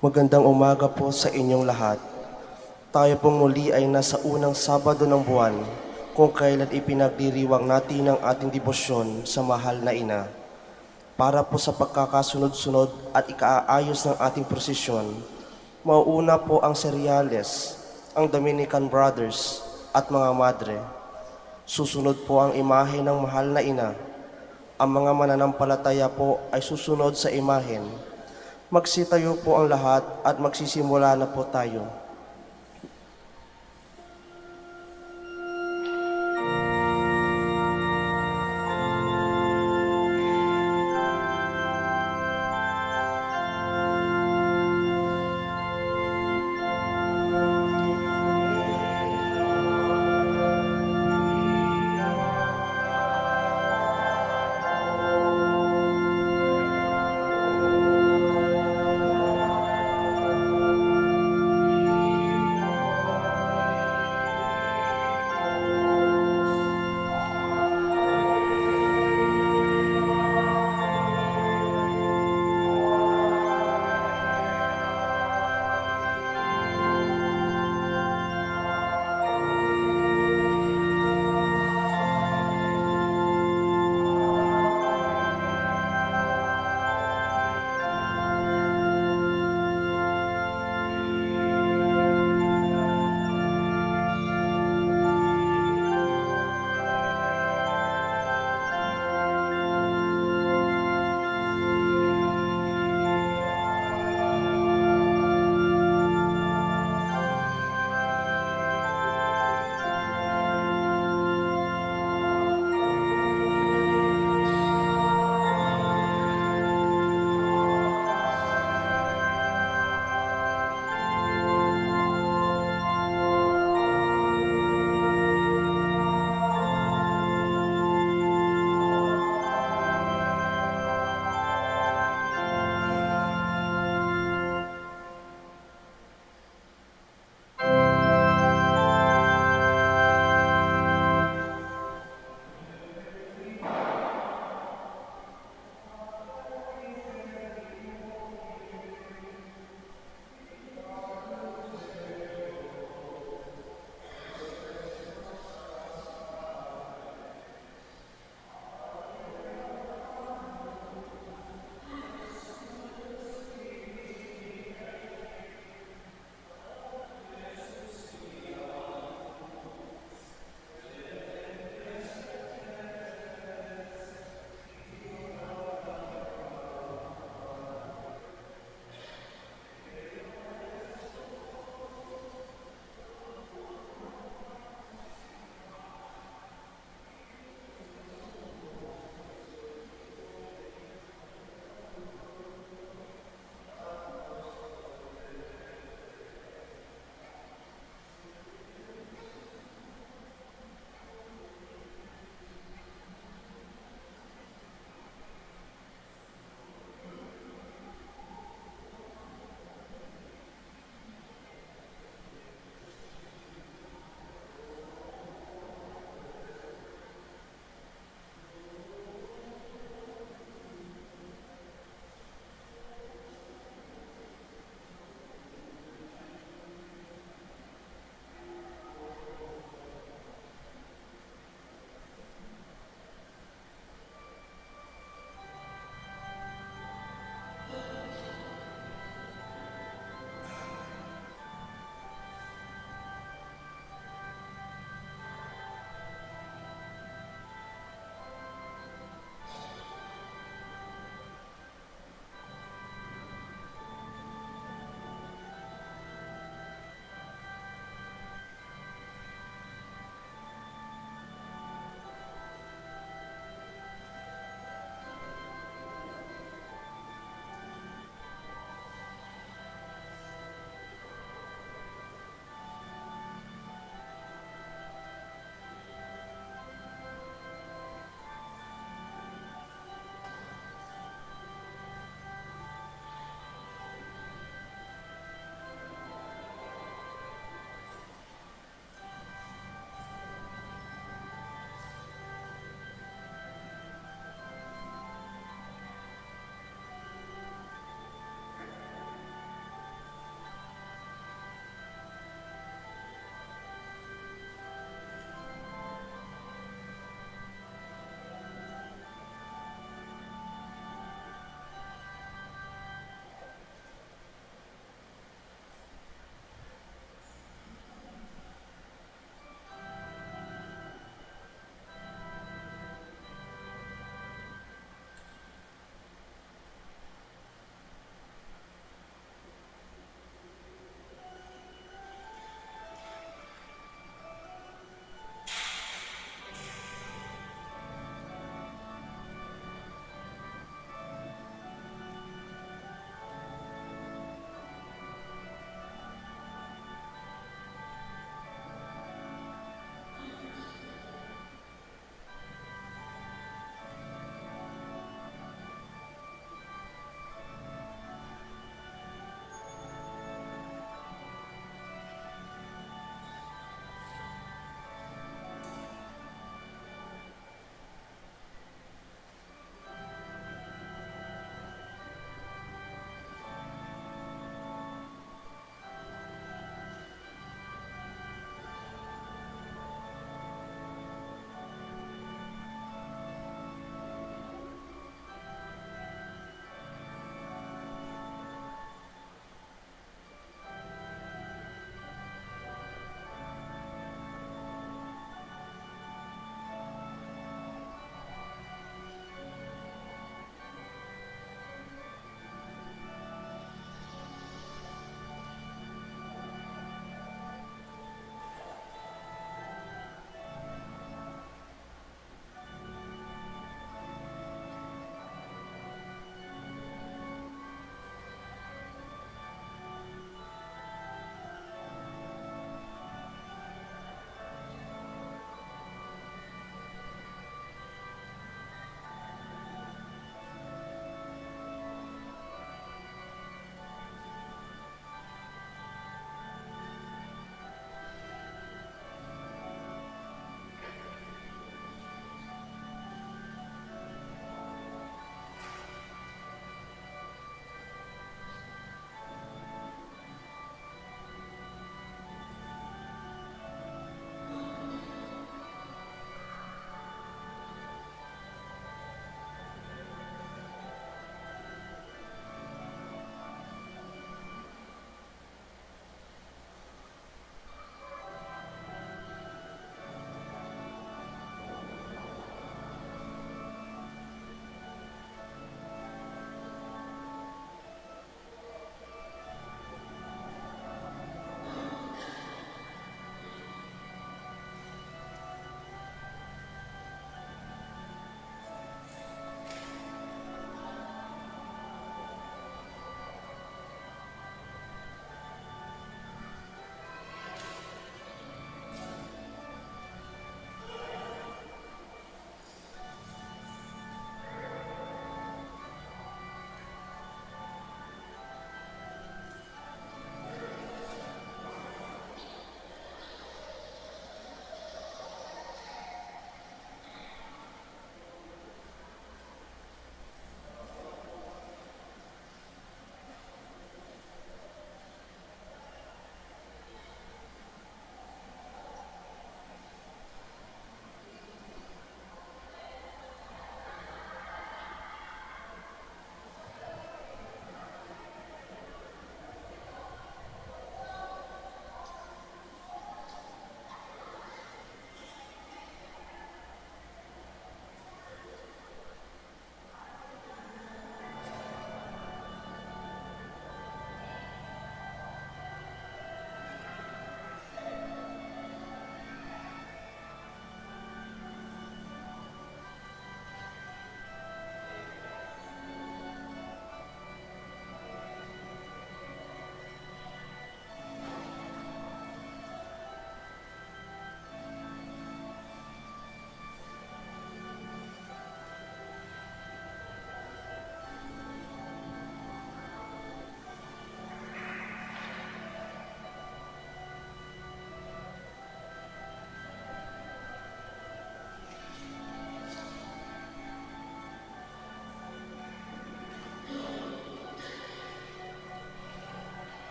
Magandang umaga po sa inyong lahat. Tayo pong muli ay nasa unang Sabado ng buwan kung kailan ipinagdiriwang natin ang ating debosyon sa mahal na ina. Para po sa pagkakasunod-sunod at ikaayos ng ating prosesyon, mauuna po ang seryales, ang Dominican Brothers at mga madre. Susunod po ang imahe ng mahal na ina. Ang mga mananampalataya po ay susunod sa imahen. Magsitayo po ang lahat at magsisimula na po tayo.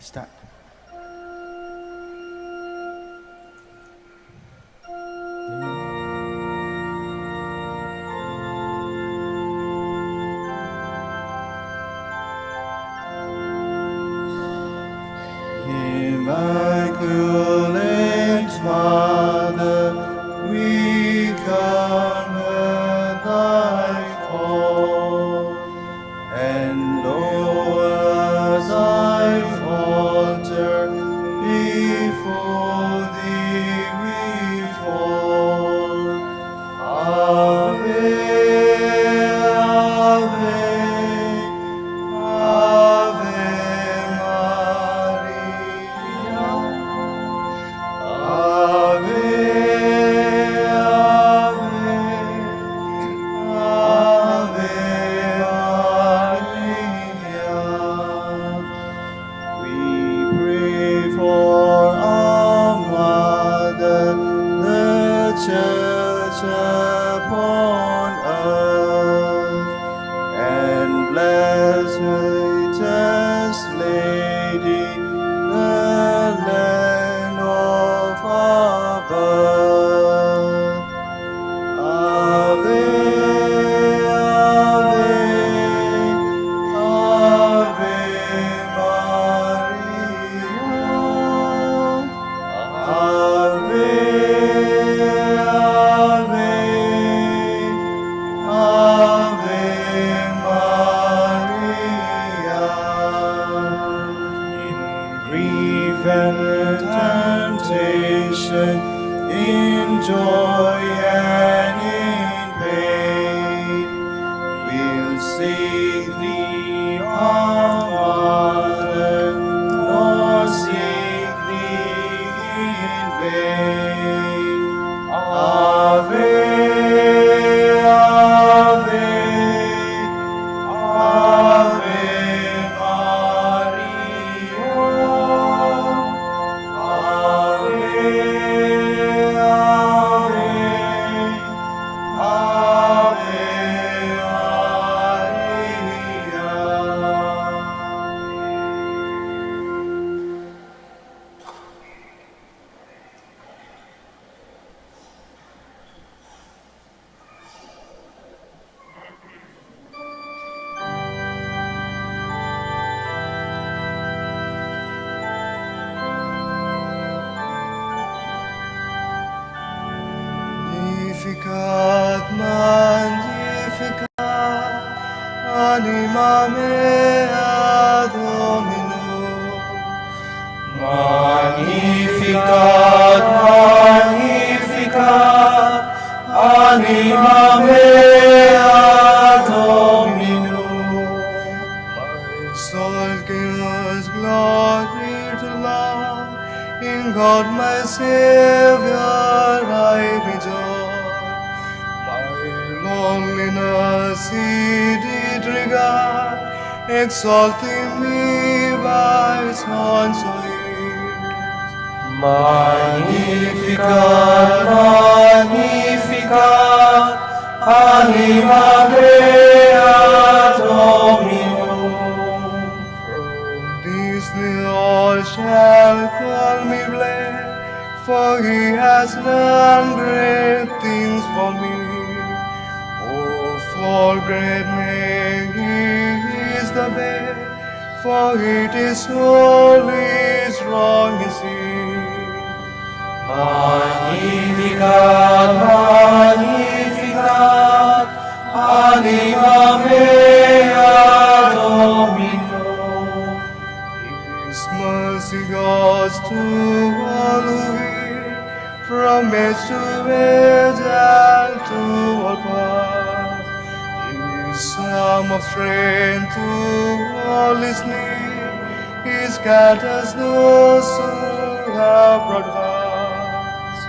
Start. Immaculate Mother, we come at thy call, and know as I falter before thee we fall. Ave, Ave, Ave Maria. Ave, Ave, Ave Maria. We pray for our Mother, the Church upon earth, and bless her latest Lady, the land of our birth. Ave, Ave, Ave Maria. Ave, Ave, Ave Maria. In grief and temptation, in joy and in pain, we'll seek thee, our Mother, nor seek thee in vain. Ave, Ave, Ave Maria. Ave, Ave, Ave Magnificat, Magnificat, anima mea Dominum. Magnificat, Magnificat, anima mea Dominum. My soul gives glory to Lord, in God my Savior I rejoice. My loneliness he did regard, exalting me by his consolation. Magnificat, Magnificat, anima mea Dominum. From this the all shall call me blessed, for he has done great things for me. Oh, for great name he is the best, for it is holy, strong is he. Magnificat, Magnificat, anima mea Dominum. His mercy goes to all who hear, from age to age and to all past. His sum of strength to all his need, he scatters those who have broad hearts.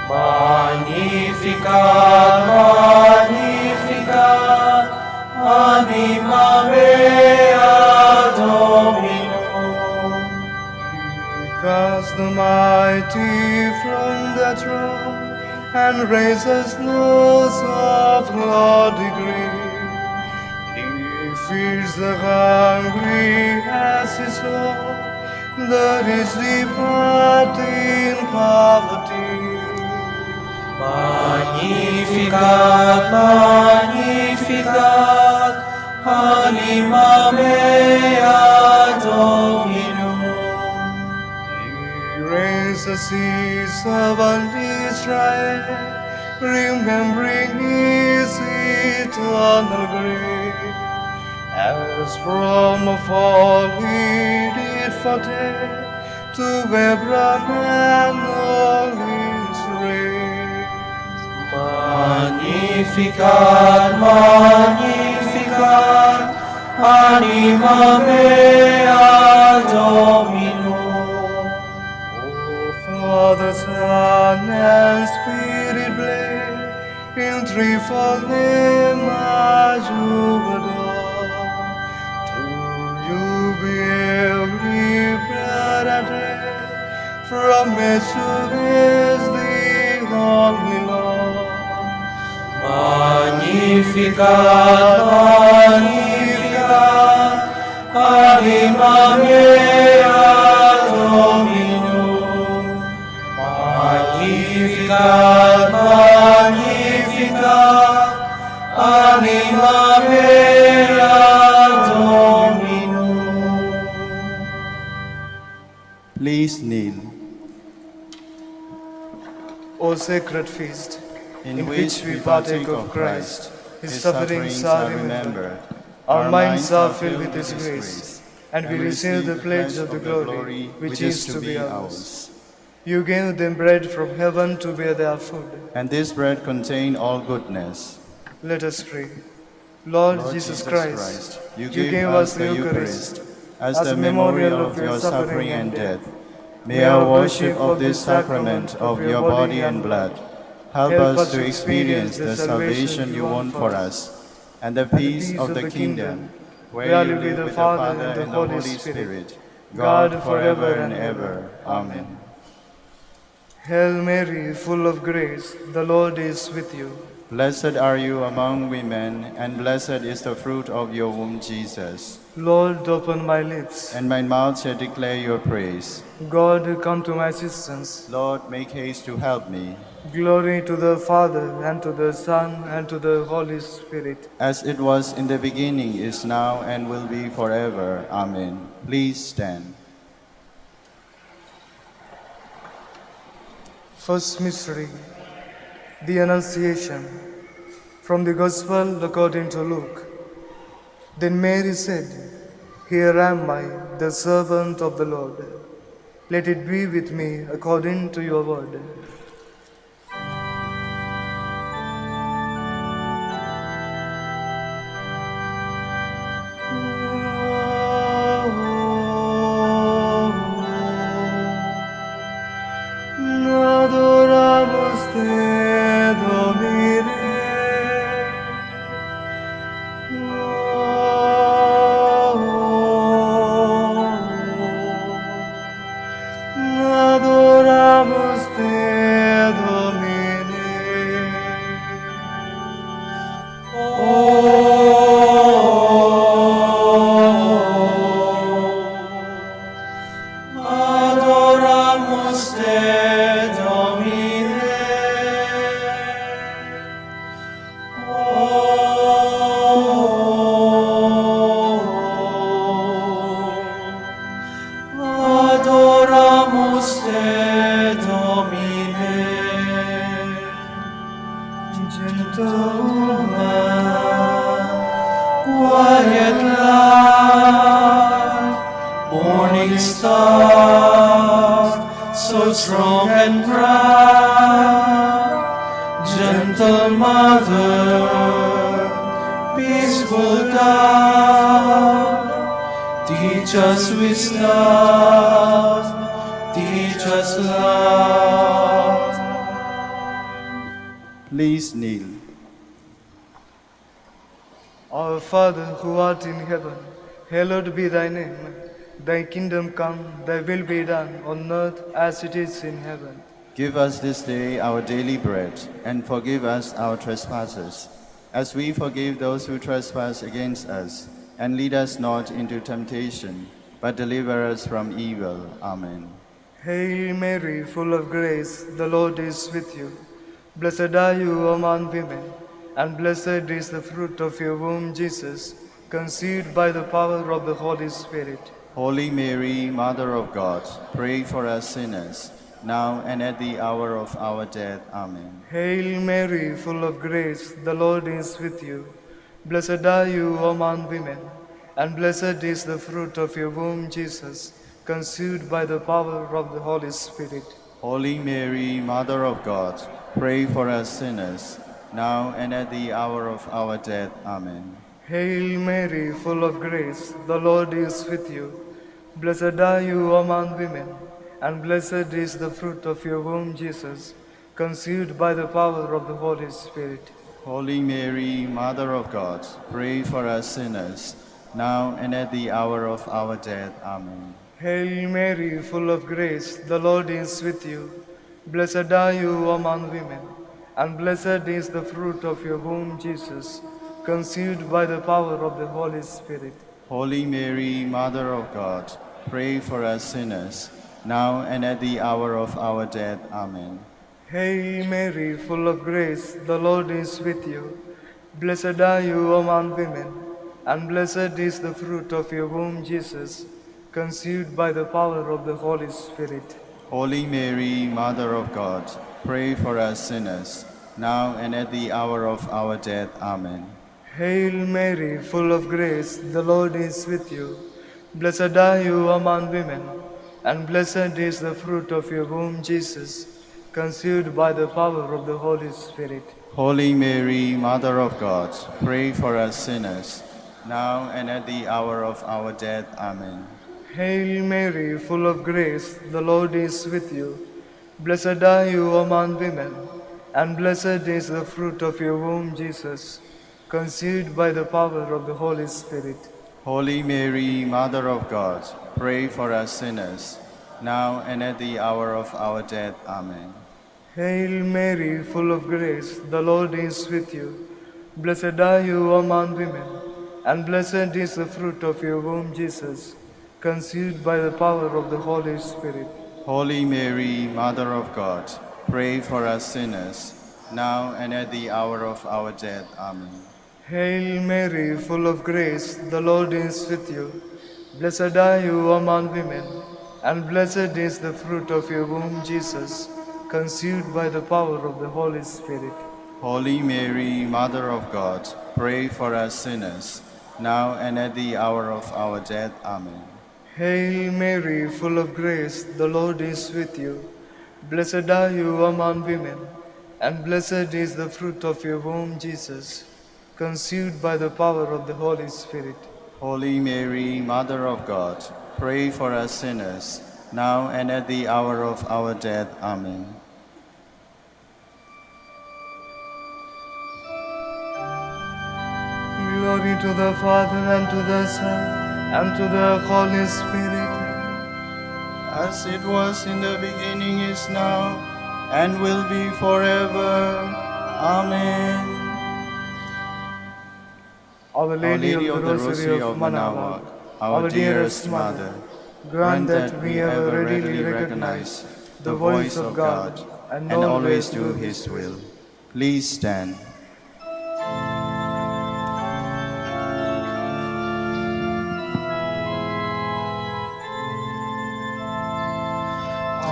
Magnificat, Magnificat, anima mea Dominum. He casts the mighty from the throne, and raises those of lordly degree. He feeds the hungry as his own, the rich depart in poverty. Magnificat, Magnificat, anima mea Dominum. He raised the seas of Israel, remembering his eternal grace. As from of all he did foretell, to Abraham and all his race. Magnificat, Magnificat, anima mea Dominum. O Father, Son, and Spirit bless, in threefold name as you adore. To you be every prayer addressed, from age to age, the only Lord. Magnificat, Magnificat, anima mea Dominum. Magnificat, Magnificat, anima mea Dominum. Please kneel. O sacred feast, In which we partake of Christ, His sufferings are remembered. Our minds are filled with His grace, and we receive the pledge of the glory which is to be ours. You gave them bread from heaven to be their food. And this bread contains all goodness. Let us pray. Lord Jesus Christ, you gave us the Eucharist as the memorial of your suffering and death. May our worship of this sacrament of your body and blood help us to experience the salvation you won for us and the peace of the kingdom, where you live with the Father and the Holy Spirit, God forever and ever. Amen. Hail Mary, full of grace, the Lord is with you. Blessed are you among women, and blessed is the fruit of your womb, Jesus. Lord, open my lips. And my mouth shall declare your praise. God, come to my assistance. Lord, make haste to help me. Glory to the Father, and to the Son, and to the Holy Spirit. As it was in the beginning, is now, and will be forever. Amen. Please stand. First mystery, the Annunciation. From the Gospel according to Luke. Then Mary said, Here am I, the servant of the Lord. Let it be with me according to your word. Adoramos te, Domine. Adoramos te, Domine. Adoramus te, Domine. Adoramus te, Domine. Gentle woman, quiet light, morning star, so strong and bright, gentle mother, peaceful God, teach us wisdom, teach us love. Please kneel. Our Father who art in heaven, hallowed be thy name. Thy kingdom come, thy will be done on earth as it is in heaven. Give us this day our daily bread, and forgive us our trespasses, as we forgive those who trespass against us. And lead us not into temptation, but deliver us from evil. Amen. Hail Mary, full of grace, the Lord is with you. Blessed are you among women, and blessed is the fruit of your womb, Jesus, conceived by the power of the Holy Spirit. Holy Mary, Mother of God, pray for us sinners, now and at the hour of our death. Amen. Hail Mary, full of grace, the Lord is with you. Blessed are you among women, and blessed is the fruit of your womb, Jesus, conceived by the power of the Holy Spirit. Holy Mary, Mother of God, pray for us sinners, now and at the hour of our death. Amen. Hail Mary, full of grace, the Lord is with you. Blessed are you among women, and blessed is the fruit of your womb, Jesus, conceived by the power of the Holy Spirit. Holy Mary, Mother of God, pray for us sinners, now and at the hour of our death. Amen. Hail Mary, full of grace, the Lord is with you. Blessed are you among women, and blessed is the fruit of your womb, Jesus, conceived by the power of the Holy Spirit. Holy Mary, Mother of God, pray for us sinners, now and at the hour of our death. Amen. Hail Mary, full of grace, the Lord is with you. Blessed are you among women, and blessed is the fruit of your womb, Jesus, conceived by the power of the Holy Spirit. Holy Mary, Mother of God, pray for us sinners, now and at the hour of our death. Amen. Hail Mary, full of grace, the Lord is with you. Blessed are you among women, and blessed is the fruit of your womb, Jesus, conceived by the power of the Holy Spirit. Holy Mary, Mother of God, pray for us sinners, now and at the hour of our death. Amen. Hail Mary, full of grace, the Lord is with you. Blessed are you among women, and blessed is the fruit of your womb, Jesus, conceived by the power of the Holy Spirit. Holy Mary, Mother of God, pray for us sinners, now and at the hour of our death. Amen. Hail Mary, full of grace, the Lord is with you. Blessed are you among women, and blessed is the fruit of your womb, Jesus, conceived by the power of the Holy Spirit. Holy Mary, Mother of God, pray for us sinners, now and at the hour of our death. Amen. Hail Mary, full of grace, the Lord is with you. Blessed are you among women, and blessed is the fruit of your womb, Jesus, conceived by the power of the Holy Spirit. Holy Mary, Mother of God, pray for us sinners, now and at the hour of our death. Amen. Hail Mary, full of grace, the Lord is with you. Blessed are you among women, and blessed is the fruit of your womb, Jesus, conceived by the power of the Holy Spirit. Holy Mary, Mother of God, pray for us sinners, now and at the hour of our death. Amen. Glory to the Father, and to the Son, and to the Holy Spirit. As it was in the beginning, is now, and will be forever. Amen. Our Lady of the Rosary of Manaoag, our dearest Mother, grant that we ever readily recognize the voice of God and always do His will. Please stand.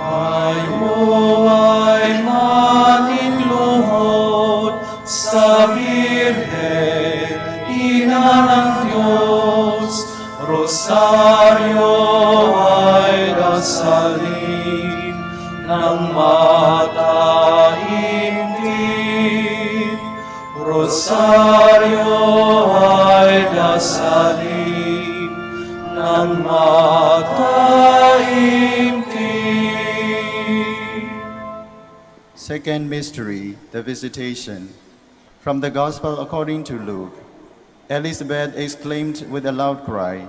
Tayo ay maninluhod sa Birhen, Ina ng Diyos. Rosaryo ay dasalin ng mataimtim. Rosaryo ay dasalin ng mataimtim. Second mystery, the Visitation. From the Gospel according to Luke. Elizabeth exclaimed with a loud cry,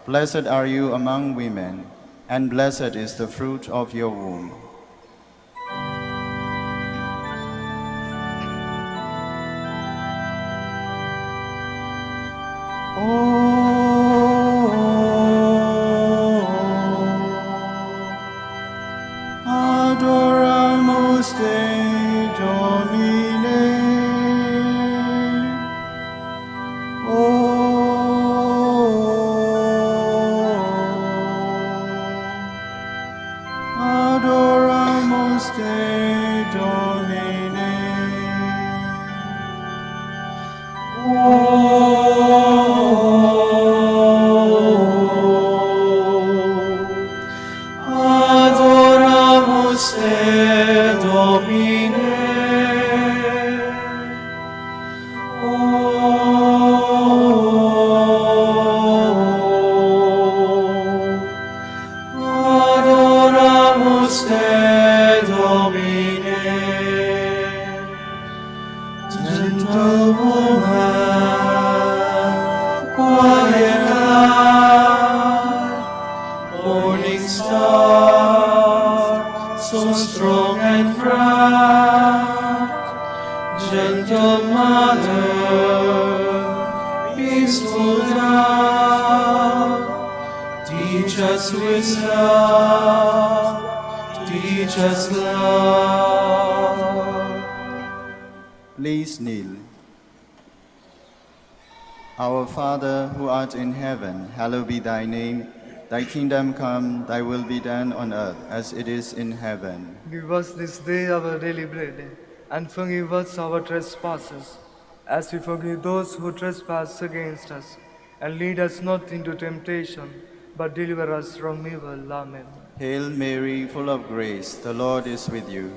"Blessed are you among women, and blessed is the fruit of your womb." peaceful now. Teach us wisdom, teach us love. Please kneel. Our Father, who art in heaven, hallowed be thy name. Thy kingdom come, thy will be done on earth as it is in heaven. Give us this day our daily bread, and forgive us our trespasses, as we forgive those who trespass against us. And lead us not into temptation, but deliver us from evil. Amen. Hail Mary, full of grace, the Lord is with you.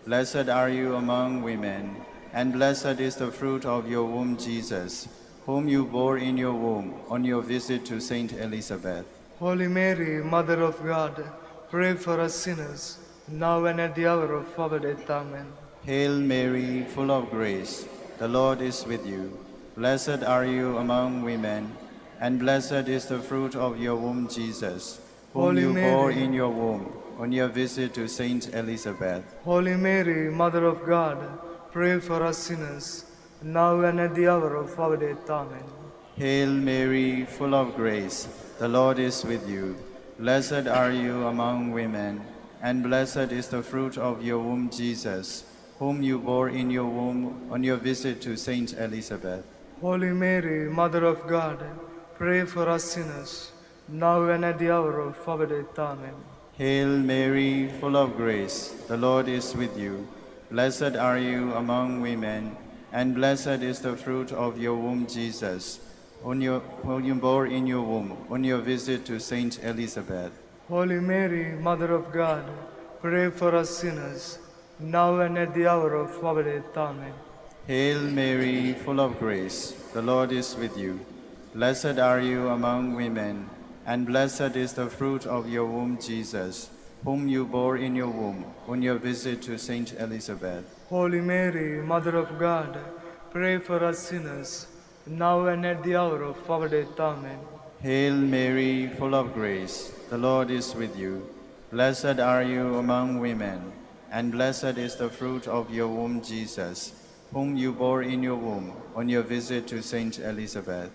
Blessed are you among women, and blessed is the fruit of your womb, Jesus, whom you bore in your womb on your visit to Saint Elizabeth. Holy Mary, Mother of God, pray for us sinners, now and at the hour of our death. Amen. Hail Mary, full of grace, the Lord is with you. Blessed are you among women, and blessed is the fruit of your womb, Jesus, whom Holy you Mary, bore in your womb on your visit to Saint Elizabeth. Holy Mary, Mother of God, pray for us sinners, now and at the hour of our death. Amen. Hail Mary, full of grace, the Lord is with you. Blessed are you among women, and blessed is the fruit of your womb, Jesus, whom you bore in your womb on your visit to Saint Elizabeth. Holy Mary, Mother of God, pray for us sinners, now and at the hour of our death. Amen. Hail Mary, full of grace, the Lord is with you. Blessed are you among women, and blessed is the fruit of your womb, Jesus, whom you bore in your womb on your visit to Saint Elizabeth. Holy Mary, Mother of God, pray for us sinners, now and at the hour of our death. Amen. Hail Mary, full of grace, the Lord is with you. Blessed are you among women, and blessed is the fruit of your womb, Jesus, whom you bore in your womb on your visit to Saint Elizabeth. Holy Mary, Mother of God, pray for us sinners, now and at the hour of our death. Amen. Hail Mary, full of grace, the Lord is with you. Blessed are you among women, and blessed is the fruit of your womb, Jesus, whom you bore in your womb on your visit to Saint Elizabeth.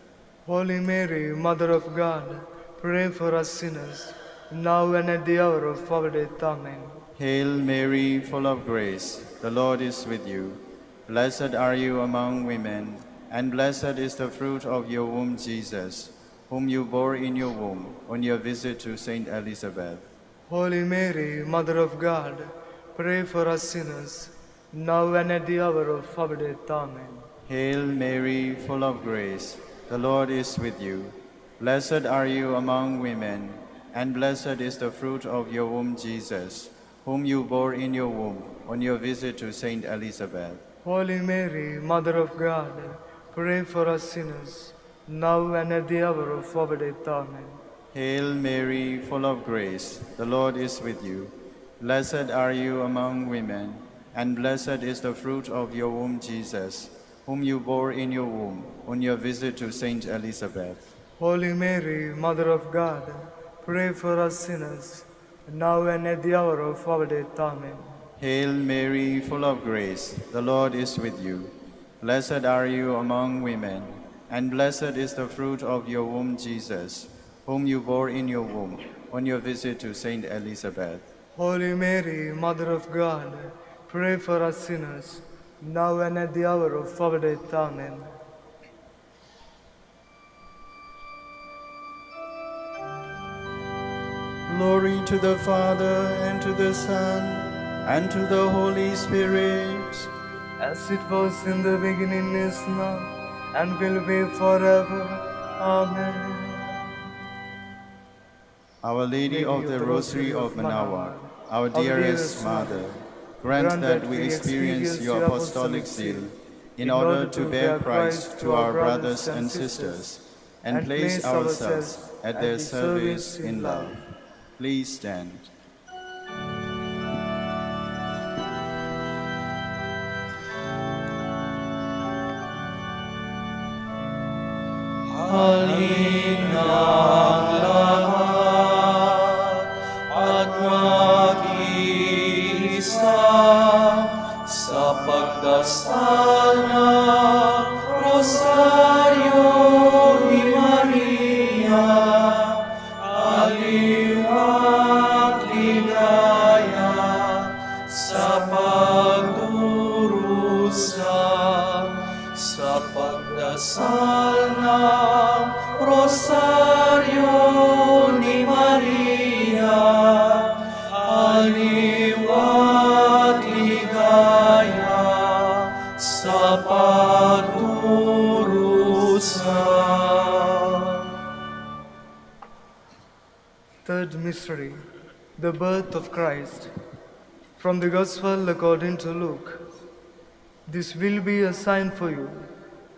Holy Mary, Mother of God, pray for us sinners, now and at the hour of our death. Amen. Hail Mary, full of grace, the Lord is with you. Blessed are you among women, and blessed is the fruit of your womb, Jesus, whom you bore in your womb on your visit to Saint Elizabeth. Holy Mary, Mother of God, pray for us sinners, now and at the hour of our death. Amen. Hail Mary, full of grace, the Lord is with you. Blessed are you among women, and blessed is the fruit of your womb, Jesus, whom you bore in your womb on your visit to Saint Elizabeth. Holy Mary, Mother of God, pray for us sinners, now and at the hour of our death. Amen. Hail Mary, full of grace, the Lord is with you. Blessed are you among women, and blessed is the fruit of your womb, Jesus, whom you bore in your womb on your visit to Saint Elizabeth. Holy Mary, Mother of God, pray for us sinners, now and at the hour of our death. Amen. Hail Mary, full of grace, the Lord is with you. Blessed are you among women, and blessed is the fruit of your womb, Jesus, whom you bore in your womb on your visit to Saint Elizabeth. Holy Mary, Mother of God, pray for us sinners, now and at the hour of our death. Amen. Glory to the Father, and to the Son, and to the Holy Spirit. As it was in the beginning, is now, and will be forever. Amen. Our Lady of the Rosary of Manaoag, our dearest Mother, grant that we experience your apostolic zeal in order to bear Christ to our brothers and sisters, and place ourselves at their service in love. Please stand. Halinang lahat at mag-iisa sa pagdasal ng Rosaryo Third mystery, the birth of Christ. From the Gospel according to Luke. This will be a sign for you.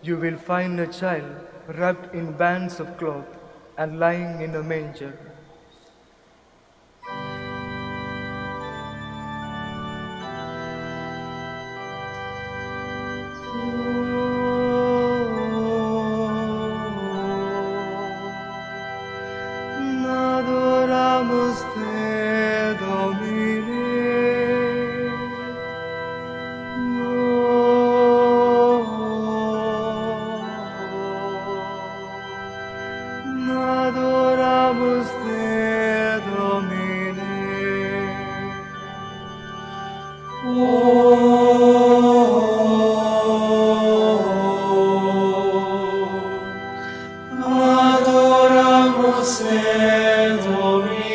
You will find a child wrapped in bands of cloth and lying in a manger. Adoramos te, Domine. Adoramos te, Domine. Adoramos te, Domine.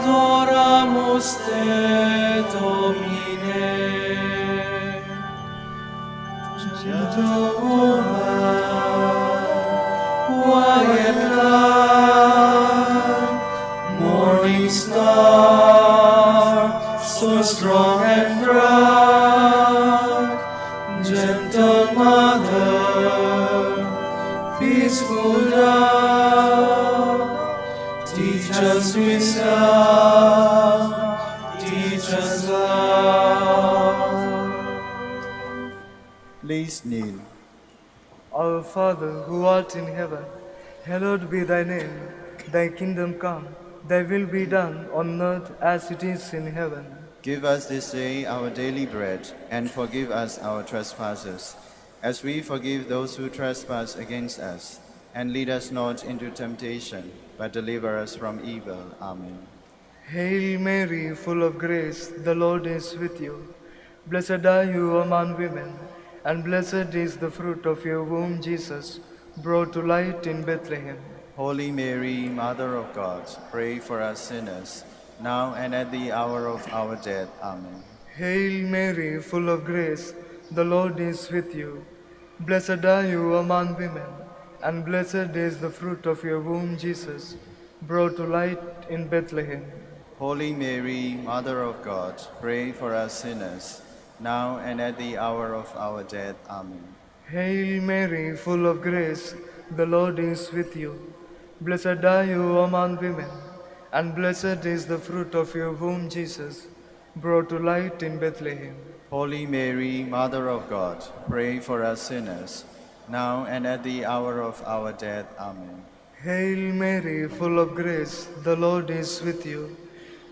Adoramos te, Domine. Gentle woman, quiet light, morning star, so strong and bright, gentle mother, peaceful dove, teach us wisdom, teach us love. Please kneel. Our Father, who art in heaven, hallowed be thy name. Thy kingdom come, thy will be done on earth as it is in heaven. Give us this day our daily bread, and forgive us our trespasses, as we forgive those who trespass against us. And lead us not into temptation, but deliver us from evil. Amen. Hail Mary, full of grace, the Lord is with you. Blessed are you among women, and blessed is the fruit of your womb, Jesus, brought to light in Bethlehem. Holy Mary, Mother of God, pray for us sinners, now and at the hour of our death. Amen. Hail Mary, full of grace, the Lord is with you. Blessed are you among women, and blessed is the fruit of your womb, Jesus, brought to light in Bethlehem. Holy Mary, Mother of God, pray for us sinners, now and at the hour of our death. Amen. Hail Mary, full of grace, the Lord is with you. Blessed are you among women, and blessed is the fruit of your womb, Jesus, brought to light in Bethlehem. Holy Mary, Mother of God, pray for us sinners, now and at the hour of our death. Amen. Hail Mary, full of grace, the Lord is with you.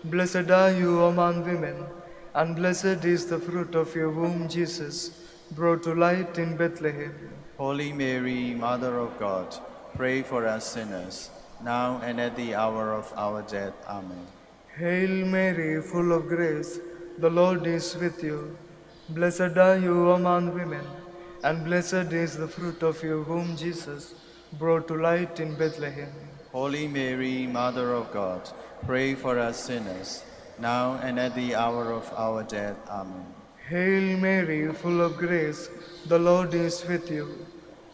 Blessed are you among women, and blessed is the fruit of your womb, Jesus, brought to light in Bethlehem. Holy Mary, Mother of God, pray for us sinners, now and at the hour of our death. Amen. Hail Mary, full of grace, the Lord is with you. Blessed are you among women, and blessed is the fruit of your womb, Jesus, brought to light in Bethlehem. Holy Mary, Mother of God, pray for us sinners, now and at the hour of our death. Amen. Hail Mary, full of grace, the Lord is with you.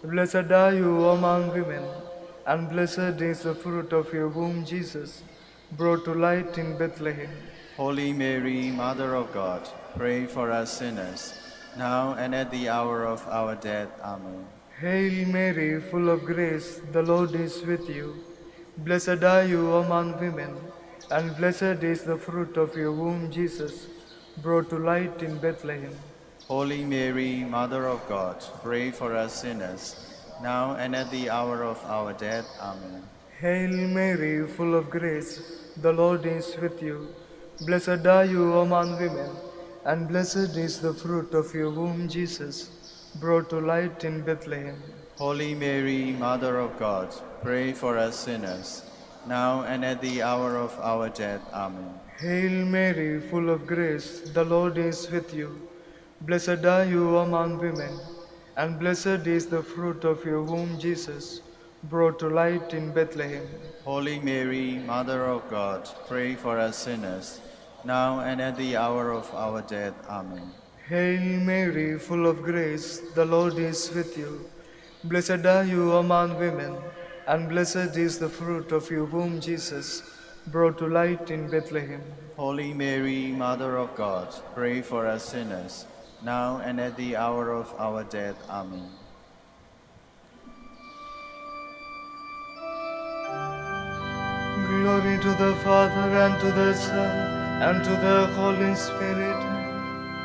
Blessed are you among women, and blessed is the fruit of your womb, Jesus, brought to light in Bethlehem. Holy Mary, Mother of God, pray for us sinners, now and at the hour of our death. Amen. Hail Mary, full of grace, the Lord is with you. Blessed are you among women, and blessed is the fruit of your womb, Jesus, brought to light in Bethlehem. Holy Mary, Mother of God, pray for us sinners, now and at the hour of our death. Amen. Hail Mary, full of grace, the Lord is with you. Blessed are you among women, and blessed is the fruit of your womb, Jesus, brought to light in Bethlehem. Holy Mary, Mother of God, pray for us sinners, now and at the hour of our death. Amen. Hail Mary, full of grace, the Lord is with you. Blessed are you among women, and blessed is the fruit of your womb, Jesus, brought to light in Bethlehem. Holy Mary, Mother of God, pray for us sinners, now and at the hour of our death. Amen. Hail Mary, full of grace, the Lord is with you. Blessed are you among women, and blessed is the fruit of your womb, Jesus, brought to light in Bethlehem. Holy Mary, Mother of God, pray for us sinners, now and at the hour of our death. Amen. Glory to the Father, and to the Son, and to the Holy Spirit.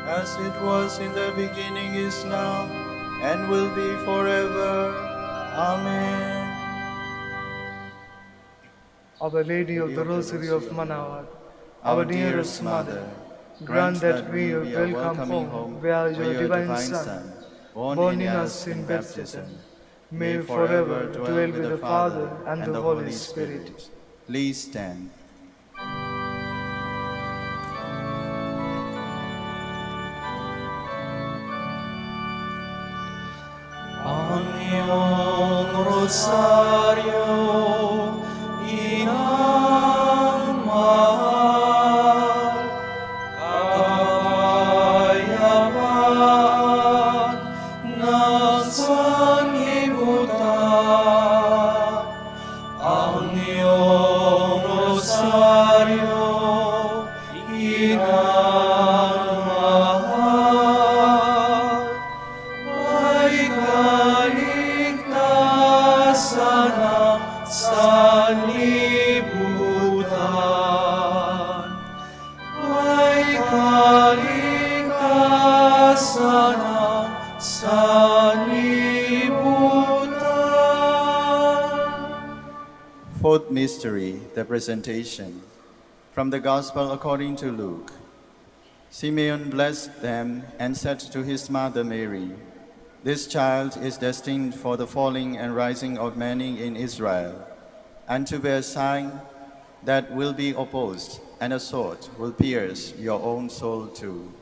As it was in the beginning, is now, and will be forever. Amen. Our Lady of the Rosary of Manaoag, our dearest Mother, grant that we, your welcome home, where your divine Son, born in us in baptism, may forever dwell with the Father and the Holy Spirit. Please stand. Ang iyong rosaryo, inang mahal, kapayapaan ng sanlibutan. Ang iyong rosaryo, inang mahal, ay kaligtasan ng sanlibutan. Ay kaligtasan ng sanlibutan. Fourth mystery, the presentation. From the Gospel according to Luke. Simeon blessed them and said to his mother Mary, "This child is destined for the falling and rising of many in Israel, and to be a sign that will be opposed, and a sword will pierce your own soul too."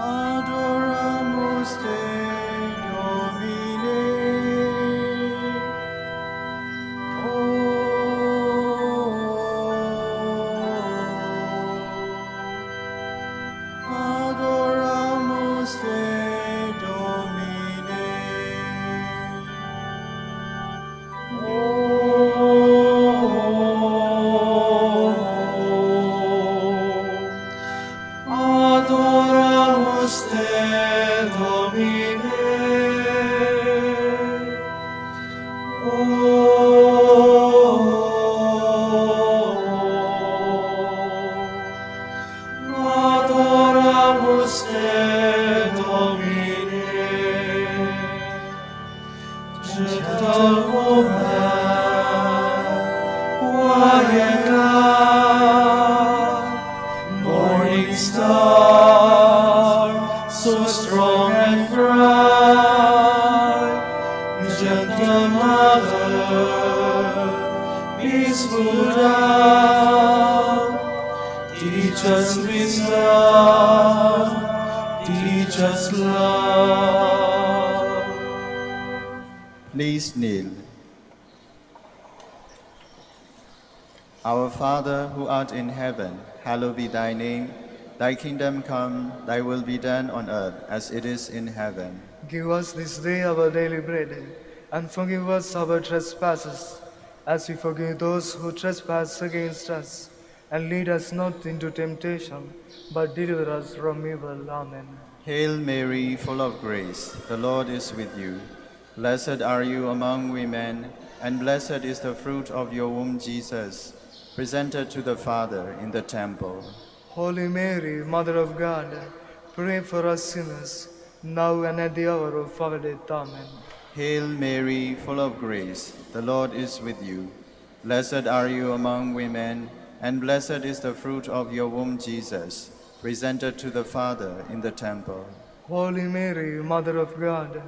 Adoramus te, Domine. Adoramus te, Domine. Adoramus te, Domine. Adoramus te, Domine. Gentle man, quiet God, morning star, so strong and bright, gentle mother, peaceful dove, teach us wisdom, teach us love. Please kneel. Our Father, who art in heaven, hallowed be thy name. Thy kingdom come, thy will be done on earth as it is in heaven. Give us this day our daily bread, and forgive us our trespasses, as we forgive those who trespass against us. And lead us not into temptation, but deliver us from evil. Amen. Hail Mary, full of grace, the Lord is with you. Blessed are you among women, and blessed is the fruit of your womb, Jesus, presented to the Father in the temple. Holy Mary, Mother of God, pray for us sinners, now and at the hour of our death. Amen. Hail Mary, full of grace, the Lord is with you. Blessed are you among women, and blessed is the fruit of your womb, Jesus, presented to the Father in the temple. Holy Mary, Mother of God,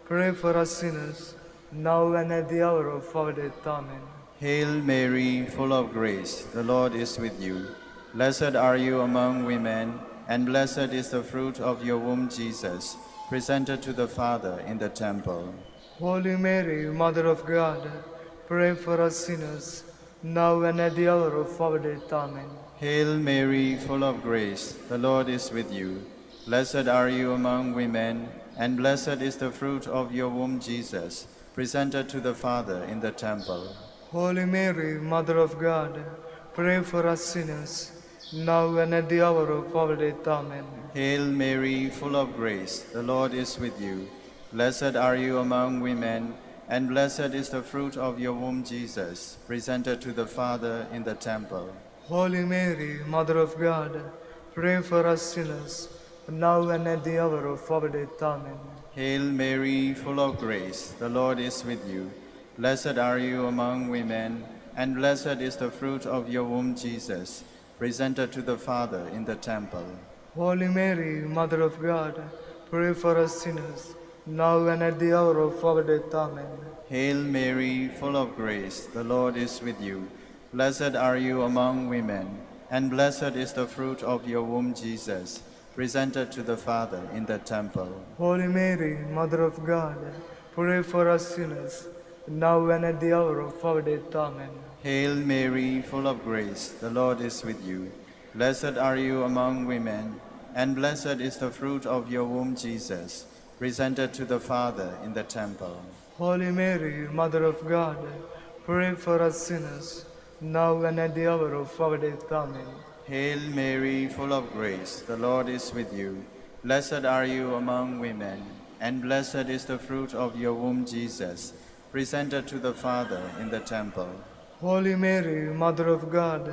pray for us sinners, now and at the hour of our death. Amen. Hail Mary, full of grace, the Lord is with you. Blessed are you among women, and blessed is the fruit of your womb, Jesus, presented to the Father in the temple. Holy Mary, Mother of God, pray for us sinners, now and at the hour of our death. Amen. Hail Mary, full of grace, the Lord is with you. Blessed are you among women, and blessed is the fruit of your womb, Jesus, presented to the Father in the temple. Holy Mary, Mother of God, pray for us sinners, now and at the hour of our death. Amen. Hail Mary, full of grace, the Lord is with you. Blessed are you among women, and blessed is the fruit of your womb, Jesus, presented to the Father in the temple. Holy Mary, Mother of God, pray for us sinners, now and at the hour of our death. Amen. Hail Mary, full of grace, the Lord is with you. Blessed are you among women, and blessed is the fruit of your womb, Jesus, presented to the Father in the temple. Holy Mary, Mother of God, pray for us sinners, now and at the hour of our death. Amen. Hail Mary, full of grace, the Lord is with you. Blessed are you among women, and blessed is the fruit of your womb, Jesus, presented to the Father in the temple. Holy Mary, Mother of God, pray for us sinners, now and at the hour of our death. Amen. Hail Mary, full of grace, the Lord is with you. Blessed are you among women, and blessed is the fruit of your womb, Jesus, presented to the Father in the temple. Holy Mary, Mother of God, pray for us sinners, now and at the hour of our death. Amen. Hail Mary, full of grace, the Lord is with you. Blessed are you among women, and blessed is the fruit of your womb, Jesus, presented to the Father in the temple. Holy Mary, Mother of God,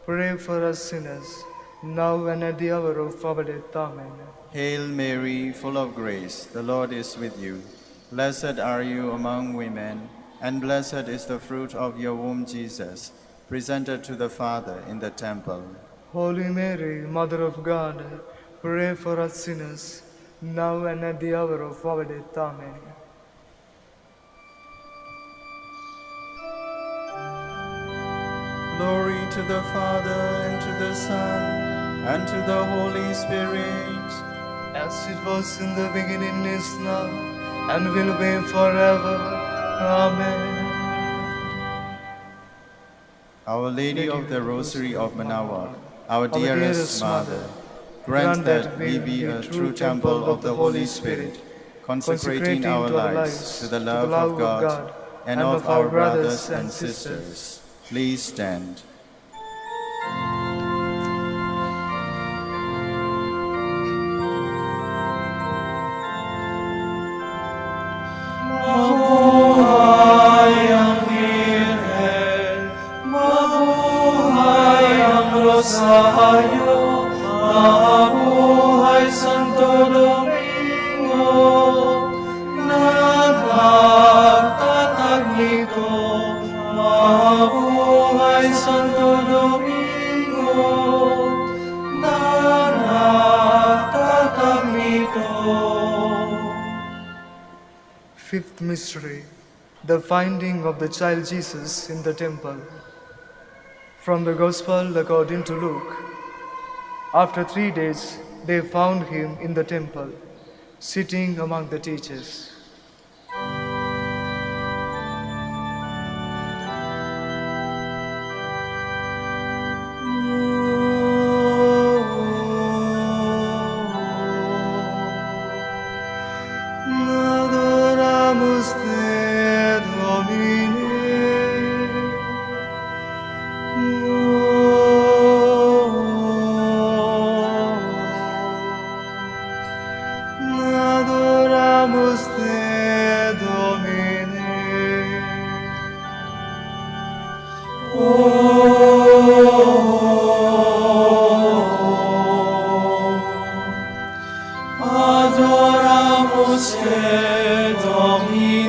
pray for us sinners, now and at the hour of our death. Amen. Hail Mary, full of grace, the Lord is with you. Blessed are you among women, and blessed is the fruit of your womb, Jesus, presented to the Father in the temple. Holy Mary, Mother of God, pray for us sinners, now and at the hour of our death. Amen. Glory to the Father, and to the Son, and to the Holy Spirit. As it was in the beginning, is now, and will be forever. Amen. Our Lady of the Rosary of Manaoag, our dearest Mother, grant that we be a true temple of the Holy Spirit, consecrating our lives to the love of God and of our brothers and sisters. Please stand. Mabuhay ang Birhen, mabuhay ang Rosario, mabuhay Santo Domingo, na nagtatag nito. Mabuhay Santo Domingo, na nagtatag nito. Fifth mystery, the finding of the child Jesus in the temple. From the Gospel according to Luke. After 3 days, they found him in the temple, sitting among the teachers. Adoramos te, Domine. Adoramos te, Domine. Adoramos te, Domine.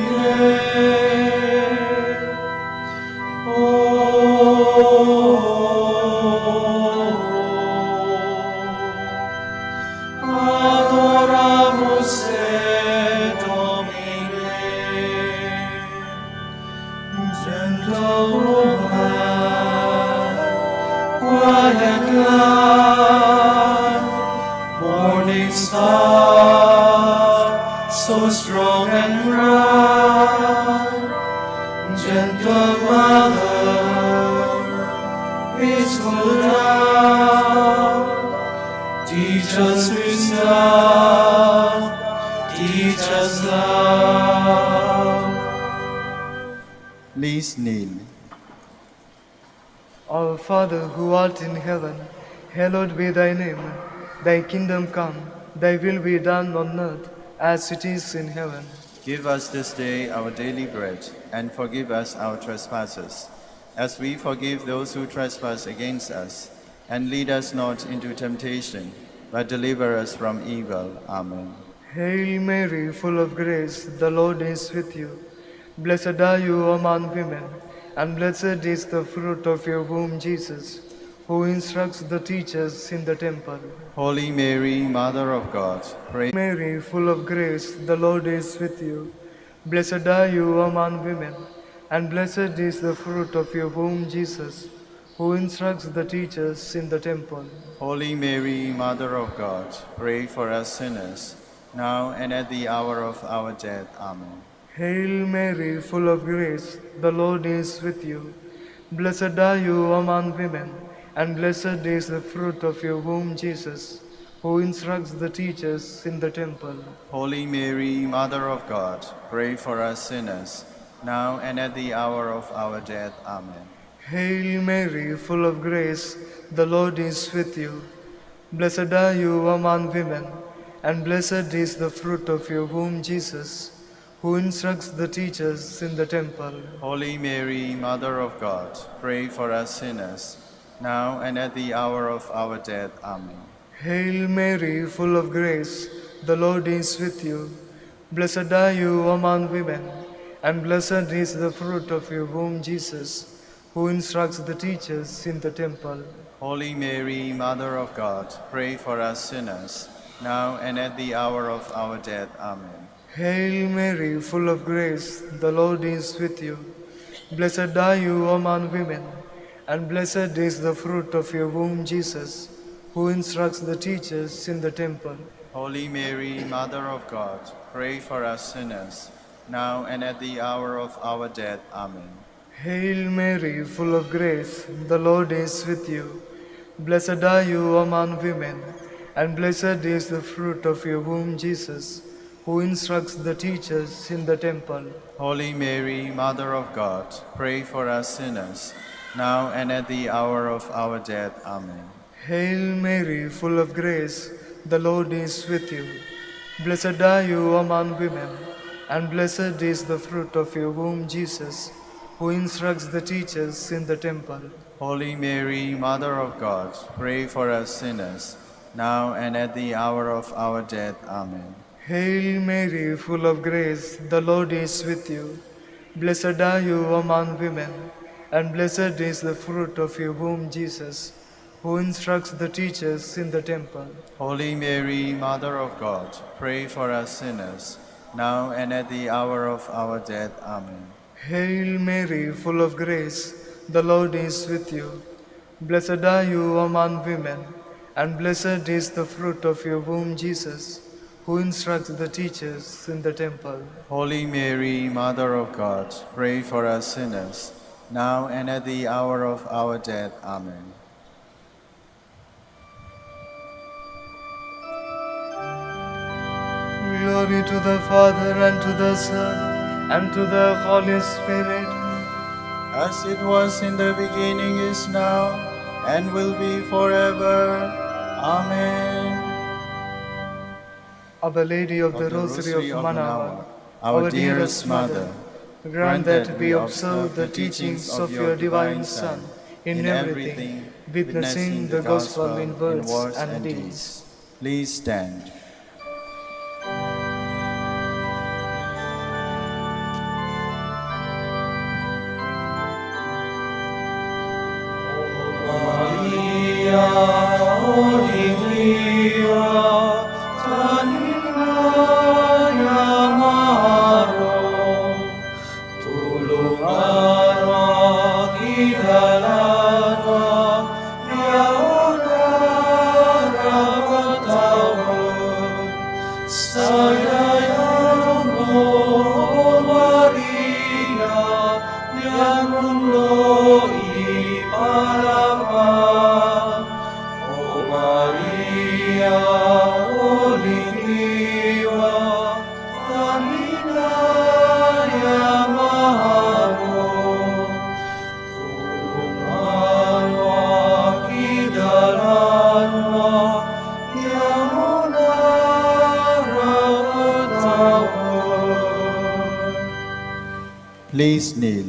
Adoramos te, Domine. Gentle star, so strong and bright, gentle mother, peaceful love, teach us wisdom, teach us love. Please kneel. Our Father who art in heaven, hallowed be thy name. Thy kingdom come, thy will be done on earth as it is in heaven. Give us this day our daily bread, and forgive us our trespasses, as we forgive those who trespass against us. And lead us not into temptation, but deliver us from evil. Amen. Hail Mary, full of grace, the Lord is with you. Blessed are you among women, and blessed is the fruit of your womb, Jesus, who instructs the teachers in the temple. Holy Mary, Mother of God, pray. Mary, full of grace, the Lord is with you. Blessed are you among women, and blessed is the fruit of your womb, Jesus, who instructs the teachers in the temple. Holy Mary, Mother of God, pray for us sinners, now and at the hour of our death. Amen. Hail Mary, full of grace, the Lord is with you. Blessed are you among women, and blessed is the fruit of your womb, Jesus, who instructs the teachers in the temple. Holy Mary, Mother of God, pray for us sinners, now and at the hour of our death. Amen. Hail Mary, full of grace, the Lord is with you. Blessed are you among women, and blessed is the fruit of your womb, Jesus, who instructs the teachers in the temple. Holy Mary, Mother of God, pray for us sinners, now and at the hour of our death. Amen. Hail Mary, full of grace, the Lord is with you. Blessed are you among women, and blessed is the fruit of your womb, Jesus, who instructs the teachers in the temple. Holy Mary, Mother of God, pray for us sinners, now and at the hour of our death. Amen. Hail Mary, full of grace, the Lord is with you. Blessed are you among women, and blessed is the fruit of your womb, Jesus, who instructs the teachers in the temple. Holy Mary, Mother of God, pray for us sinners, now and at the hour of our death. Amen. Hail Mary, full of grace, the Lord is with you. Blessed are you among women, and blessed is the fruit of your womb, Jesus, who instructs the teachers in the temple. Holy Mary, Mother of God, pray for us sinners, now and at the hour of our death. Amen. Hail Mary, full of grace, the Lord is with you. Blessed are you among women, and blessed is the fruit of your womb, Jesus, who instructs the teachers in the temple. Holy Mary, Mother of God, pray for us sinners, now and at the hour of our death. Amen. Hail Mary, full of grace, the Lord is with you. Blessed are you among women, and blessed is the fruit of your womb, Jesus, who instructs the teachers in the temple. Holy Mary, Mother of God, pray for us sinners, now and at the hour of our death. Amen. Hail Mary, full of grace, the Lord is with you. Blessed are you among women, and blessed is the fruit of your womb, Jesus, who instructs the teachers in the temple. Holy Mary, Mother of God, pray for us sinners, now and at the hour of our death. Amen. Glory to the Father, and to the Son, and to the Holy Spirit. As it was in the beginning, is now, and will be forever. Amen. Our Lady of the Rosary of Manaoag, our dearest Mother, grant that we observe the teachings of your divine Son in everything, witnessing the gospel in words and deeds. Please stand. Maria, Holy Maria, Tanaya Maro, tulungan at idalana, yauna rapatawa. Sayang mo, O Maria, niyang mundo ipalapan. O Maria, O linggiwa, talinaya mahalo. Tulungan idalan mo, yaon Please kneel.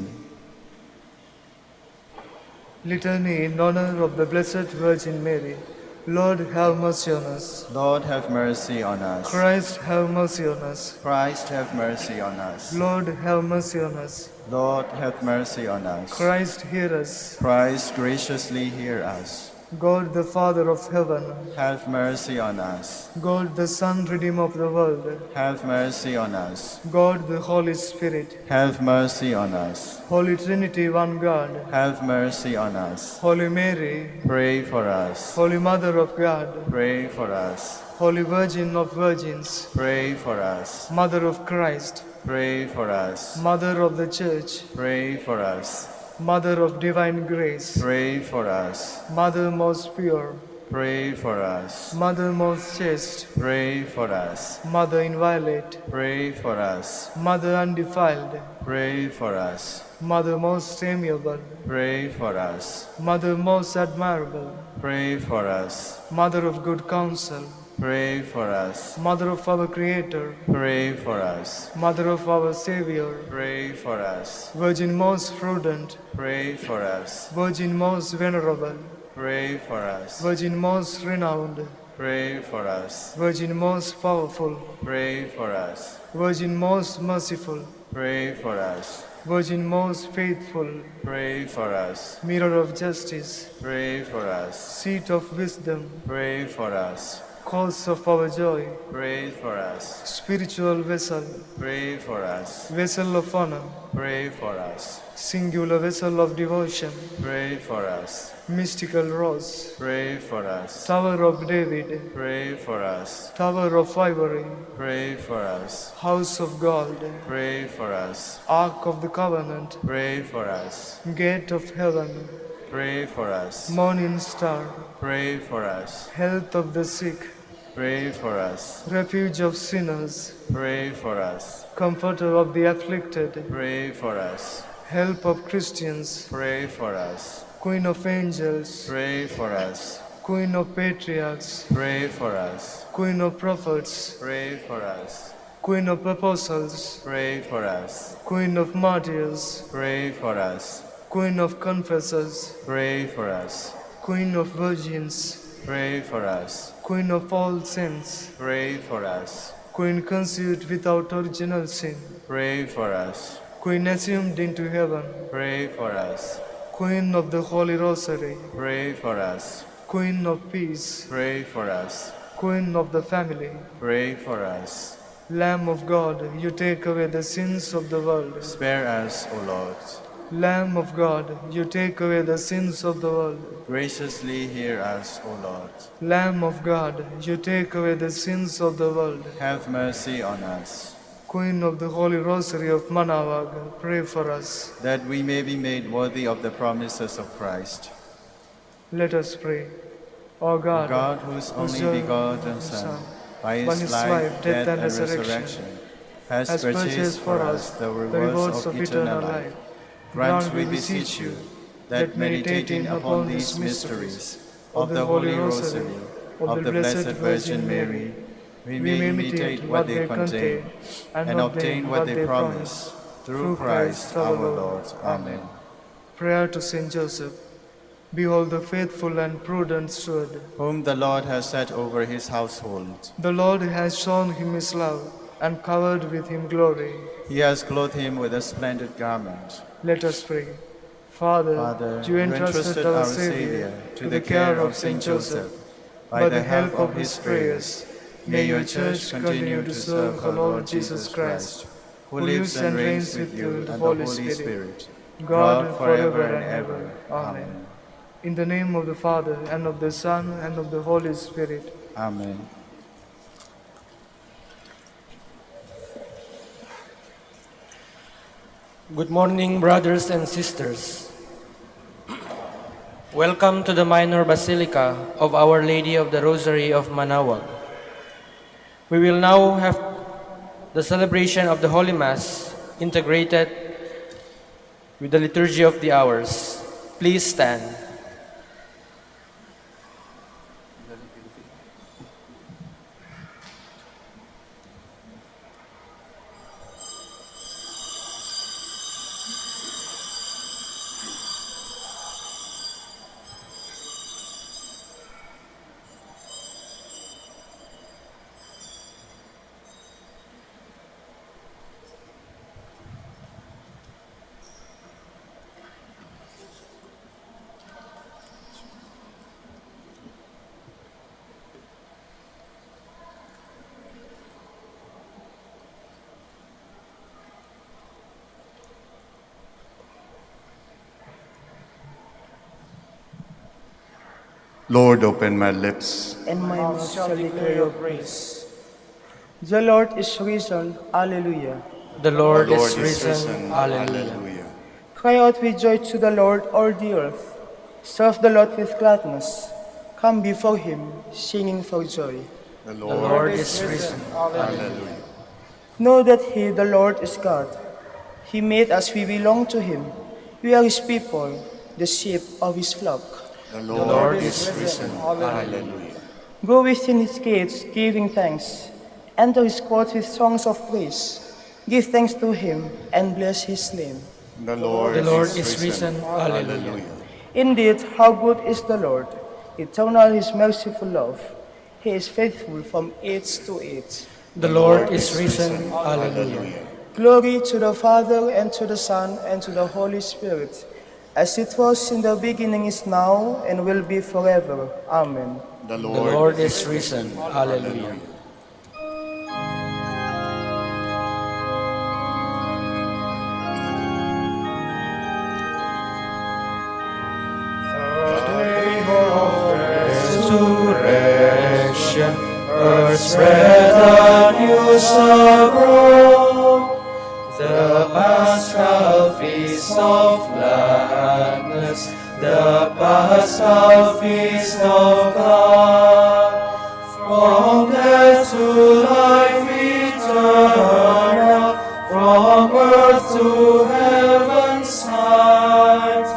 Litany in honor of the Blessed Virgin Mary. Lord, have mercy on us. Lord, have mercy on us. Christ, have mercy on us. Christ, have mercy on us. Lord, have mercy on us. Lord, have mercy on us. Christ, hear us. Christ, graciously hear us. God, the Father of heaven, Have mercy on us. God, the Son, Redeemer of the world, Have mercy on us. God, the Holy Spirit, Have mercy on us. Holy Trinity, one God, Have mercy on us. Holy Mary, Pray for us. Holy Mother of God, Pray for us. Holy Virgin of Virgins, Pray for us. Mother of Christ, Pray for us. Mother of the Church, Pray for us. Mother of Divine Grace, Pray for us. Mother most pure, Pray for us. Mother most chaste, Pray for us. Mother inviolate, Pray for us. Mother undefiled, Pray for us. Mother most amiable, Pray for us. Mother most admirable, Pray for us. Mother of good counsel, Pray for us. Mother of our Creator, Pray for us. Mother of our Savior, Pray for us. Virgin most prudent, Pray for us. Virgin most venerable, Pray for us. Virgin most renowned, Pray for us. Virgin most powerful, Pray for us. Virgin most merciful, Pray for us. Virgin most faithful, Pray for us. Mirror of justice, Pray for us. Seat of wisdom, Pray for us. Cause of our joy, Pray for us. Spiritual vessel, Pray for us. Vessel of honor, Pray for us. Singular vessel of devotion, Pray for us. Mystical rose, Pray for us. Tower of David, Pray for us. Tower of ivory, Pray for us. House of gold, Pray for us. Ark of the covenant, Pray for us. Gate of heaven, Pray for us. Morning star, Pray for us. Health of the sick, Pray for us. Refuge of sinners, Pray for us. Comforter of the afflicted, Pray for us. Help of Christians, Pray for us. Queen of angels, Pray for us. Queen of patriarchs, Pray for us. Queen of prophets, Pray for us. Queen of apostles, Pray for us. Queen of martyrs, Pray for us. Queen of confessors, Pray for us. Queen of virgins, Pray for us. Queen of all saints, Pray for us. Queen conceived without original sin, Pray for us. Queen assumed into heaven, Pray for us. Queen of the Holy Rosary, Pray for us. Queen of peace, Pray for us. Queen of the family, Pray for us. Lamb of God, you take away the sins of the world. Spare us, O Lord. Lamb of God, you take away the sins of the world. Graciously hear us, O Lord. Lamb of God, you take away the sins of the world. Have mercy on us, Queen of the Holy Rosary of Manaoag, pray for us. that we may be made worthy of the promises of Christ. Let us pray. O God, God, whose only your begotten Son, by by his life, death, and resurrection, has purchased for us the rewards of eternal life, grant, we beseech you, that meditating upon these mysteries of the Holy Rosary of the Blessed Virgin Mary, we may imitate what they contain and obtain what they promise, through Christ our Lord. Amen. Prayer to Saint Joseph. Behold the faithful and prudent steward. Whom the Lord has set over his household. The Lord has shown him his love and covered with him glory. He has clothed him with a splendid garment. Let us pray. Father, Father, you entrusted our Savior to the care of Saint Joseph. By the help of his prayers, may your Church continue to serve our Lord Jesus Christ, who lives and reigns with you in the Holy Spirit, God forever and ever. Amen. In the name of the Father, and of the Son, and of the Holy Spirit. Amen. Good morning, brothers and sisters. Welcome to the Minor Basilica of Our Lady of the Rosary of Manaoag. We will now have the celebration of the Holy Mass integrated with the Liturgy of the Hours. Please stand. Lord, open my lips. and my mouth shall declare your praise. The Lord is risen, Alleluia. The Lord, The Lord is risen. Alleluia. Cry out with joy to the Lord, all the earth. Serve the Lord with gladness. Come before him, singing for joy. The The Lord is risen. Hallelujah. Know that he, the Lord, is God. He made us, we belong to him. We are his people, the sheep of his flock. The The Lord is risen. Hallelujah. Go within his gates, giving thanks. Enter his courts with songs of praise. Give thanks to him and bless his name. The Lord The Lord is risen. Alleluia. Indeed, how good is the Lord! Eternal his merciful love. He is faithful from age to age. The Lord is risen. Alleluia. Glory to the Father, and to the Son, and to the Holy Spirit, as it was in the beginning, is now, and will be forever. Amen. The The Lord is risen. Alleluia. Resurrection, earth spread the news abroad. The Paschal feast of gladness, the Paschal feast of God. From death to life eternal, from earth to heaven's height,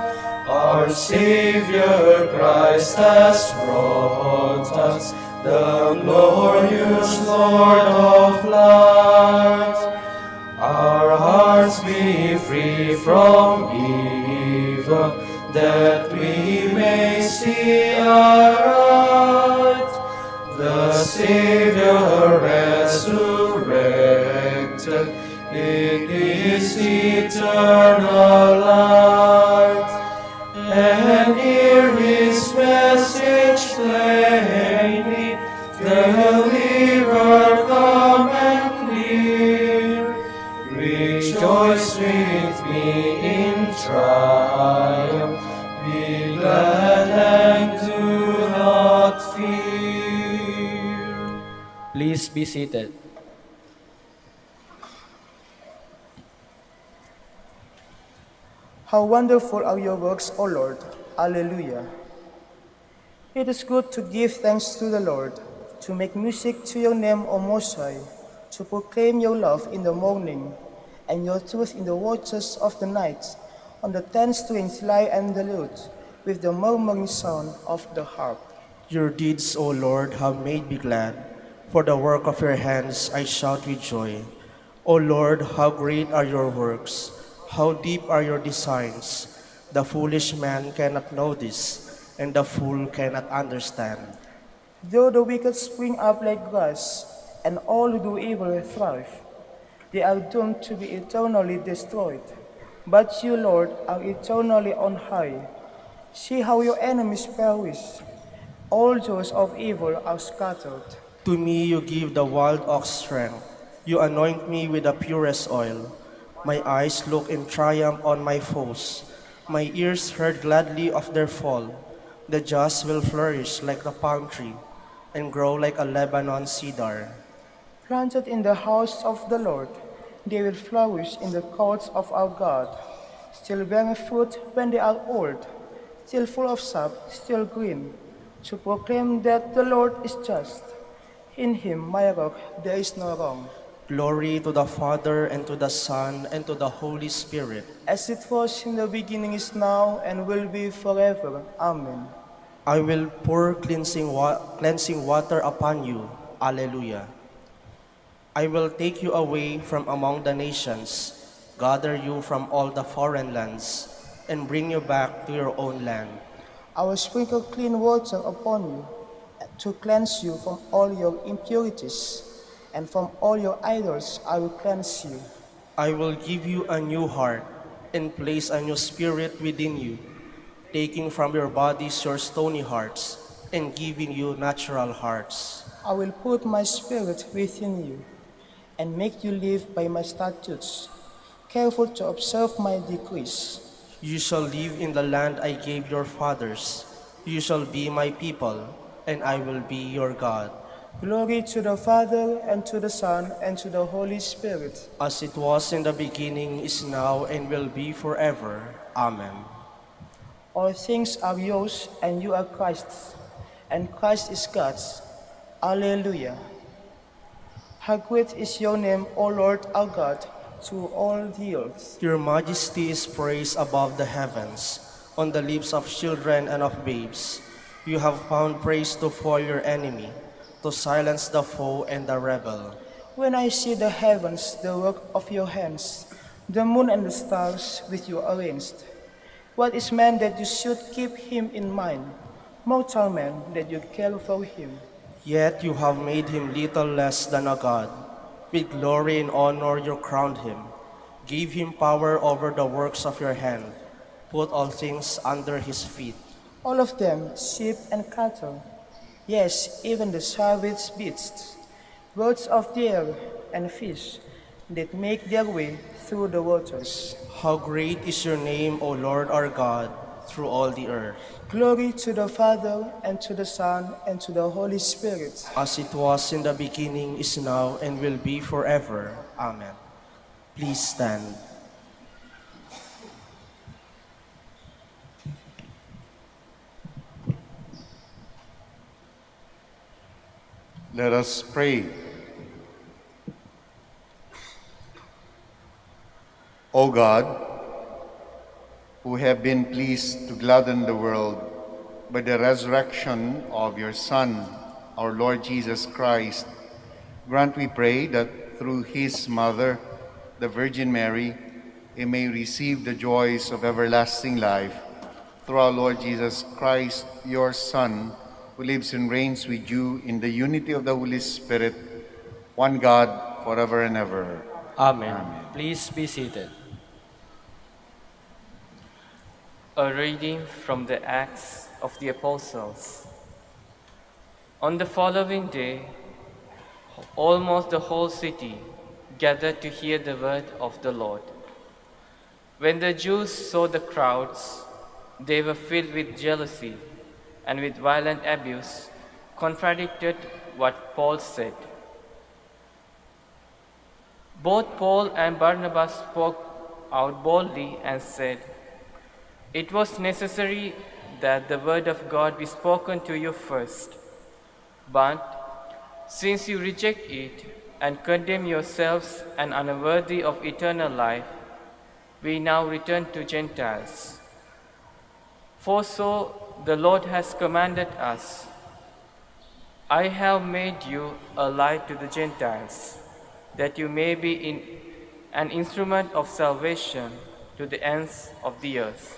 our Savior Christ has brought us the glorious Lord of light. Our hearts be free from evil, that we may see aright the Savior resurrected in his eternal light, and hear his message plainly, deliver, come and clear. Rejoice with me in triumph, be glad and do not fear. Please be seated. How wonderful are your works, O Lord! Alleluia. It is good to give thanks to the Lord, to make music to your name, O Most High, to proclaim your love in the morning, and your truth in the watches of the night, on the 10 strings lyre and the lute, with the murmuring sound of the harp. Your deeds, O Lord, have made me glad. For the work of your hands I shout with joy. O Lord, how great are your works! How deep are your designs! The foolish man cannot know this, and the fool cannot understand. Though the wicked spring up like grass, and all who do evil thrive, they are doomed to be eternally destroyed. But you, Lord, are eternally on high. See how your enemies perish. All those of evil are scattered. To me you give the wild ox strength. You anoint me with the purest oil. My eyes look in triumph on my foes. My ears heard gladly of their fall. The just will flourish like the palm tree and grow like a Lebanon cedar. Planted in the house of the Lord, They will flourish in the courts of our God, still bearing fruit when they are old, still full of sap, still green, to proclaim that the Lord is just. In him, my rock, there is no wrong. Glory to the Father, and to the Son, and to the Holy Spirit. As it was in the beginning, is now, and will be forever. Amen. I will pour cleansing water upon you. Alleluia. I will take you away from among the nations, gather you from all the foreign lands, and bring you back to your own land. I will sprinkle clean water upon you, to cleanse you from all your impurities, and from all your idols I will cleanse you. I will give you a new heart, and place a new spirit within you, taking from your bodies your stony hearts, and giving you natural hearts. I will put my spirit within you, and make you live by my statutes, careful to observe my decrees. You shall live in the land I gave your fathers. You shall be my people, and I will be your God. Glory to the Father, and to the Son, and to the Holy Spirit. As it was in the beginning, is now, and will be forever. Amen. All things are yours, and you are Christ's, and Christ is God's. Alleluia. How great is your name, O Lord our God, to all the earth. Your majesty is praised above the heavens, on the lips of children and of babes. You have found praise to foil your enemy, to silence the foe and the rebel. When I see the heavens, the work of your hands, the moon and the stars with you arranged, what is man that you should keep him in mind, mortal man that you care for him? Yet you have made him little less than a god. With glory and honor you crowned him, gave him power over the works of your hand, put all things under his feet. All of them, sheep and cattle, yes, even the savage beasts, birds of the air and fish, that make their way through the waters. How great is your name, O Lord our God, through all the earth. Glory to the Father, and to the Son, and to the Holy Spirit. As it was in the beginning, is now, and will be forever. Amen. Please stand. Let us pray. O God, who have been pleased to gladden the world by the resurrection of your Son, our Lord Jesus Christ, grant, we pray, that through his mother, the Virgin Mary, he may receive the joys of everlasting life. Through our Lord Jesus Christ, your Son, who lives and reigns with you in the unity of the Holy Spirit, one God, forever and ever. Amen. Please be seated. A reading from the Acts of the Apostles. On the following day, almost the whole city gathered to hear the word of the Lord. When the Jews saw the crowds, they were filled with jealousy and with violent abuse, contradicted what Paul said. Both Paul and Barnabas spoke out boldly and said, "It was necessary that the word of God be spoken to you first. But since you reject it and condemn yourselves and are unworthy of eternal life, we now return to Gentiles. For so the Lord has commanded us, I have made you a light to the Gentiles, that you may be an instrument of salvation to the ends of the earth."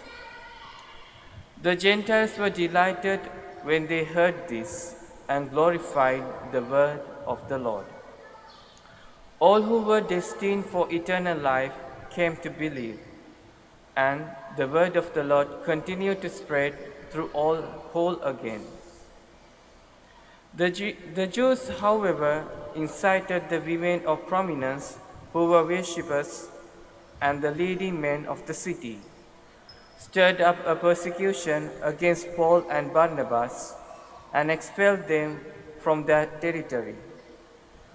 The Gentiles were delighted when they heard this and glorified the word of the Lord. All who were destined for eternal life came to believe, and the word of the Lord continued to spread through all whole again. The Jews, however, incited the women of prominence who were worshippers and the leading men of the city, stirred up a persecution against Paul and Barnabas, and expelled them from their territory.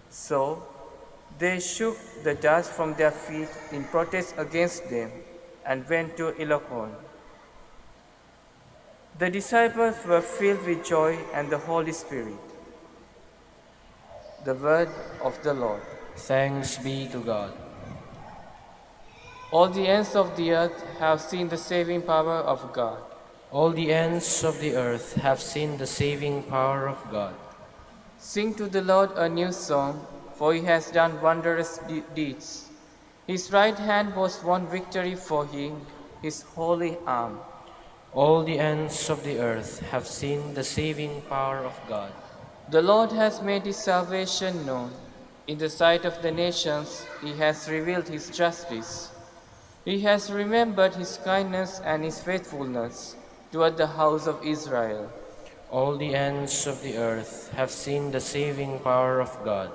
So They shook the dust from their feet in protest against them and went to Elokon. The disciples were filled with joy and the Holy Spirit. The word of the Lord. Thanks be to God. All the ends of the earth have seen the saving power of God. All the ends of the earth have seen the saving power of God. Sing to the Lord a new song, for he has done wondrous deeds. His right hand was won victory for him, his holy arm. All the ends of the earth have seen the saving power of God. The Lord has made his salvation known. In the sight of the nations, he has revealed his justice. He has remembered his kindness and his faithfulness toward the house of Israel. All the ends of the earth have seen the saving power of God.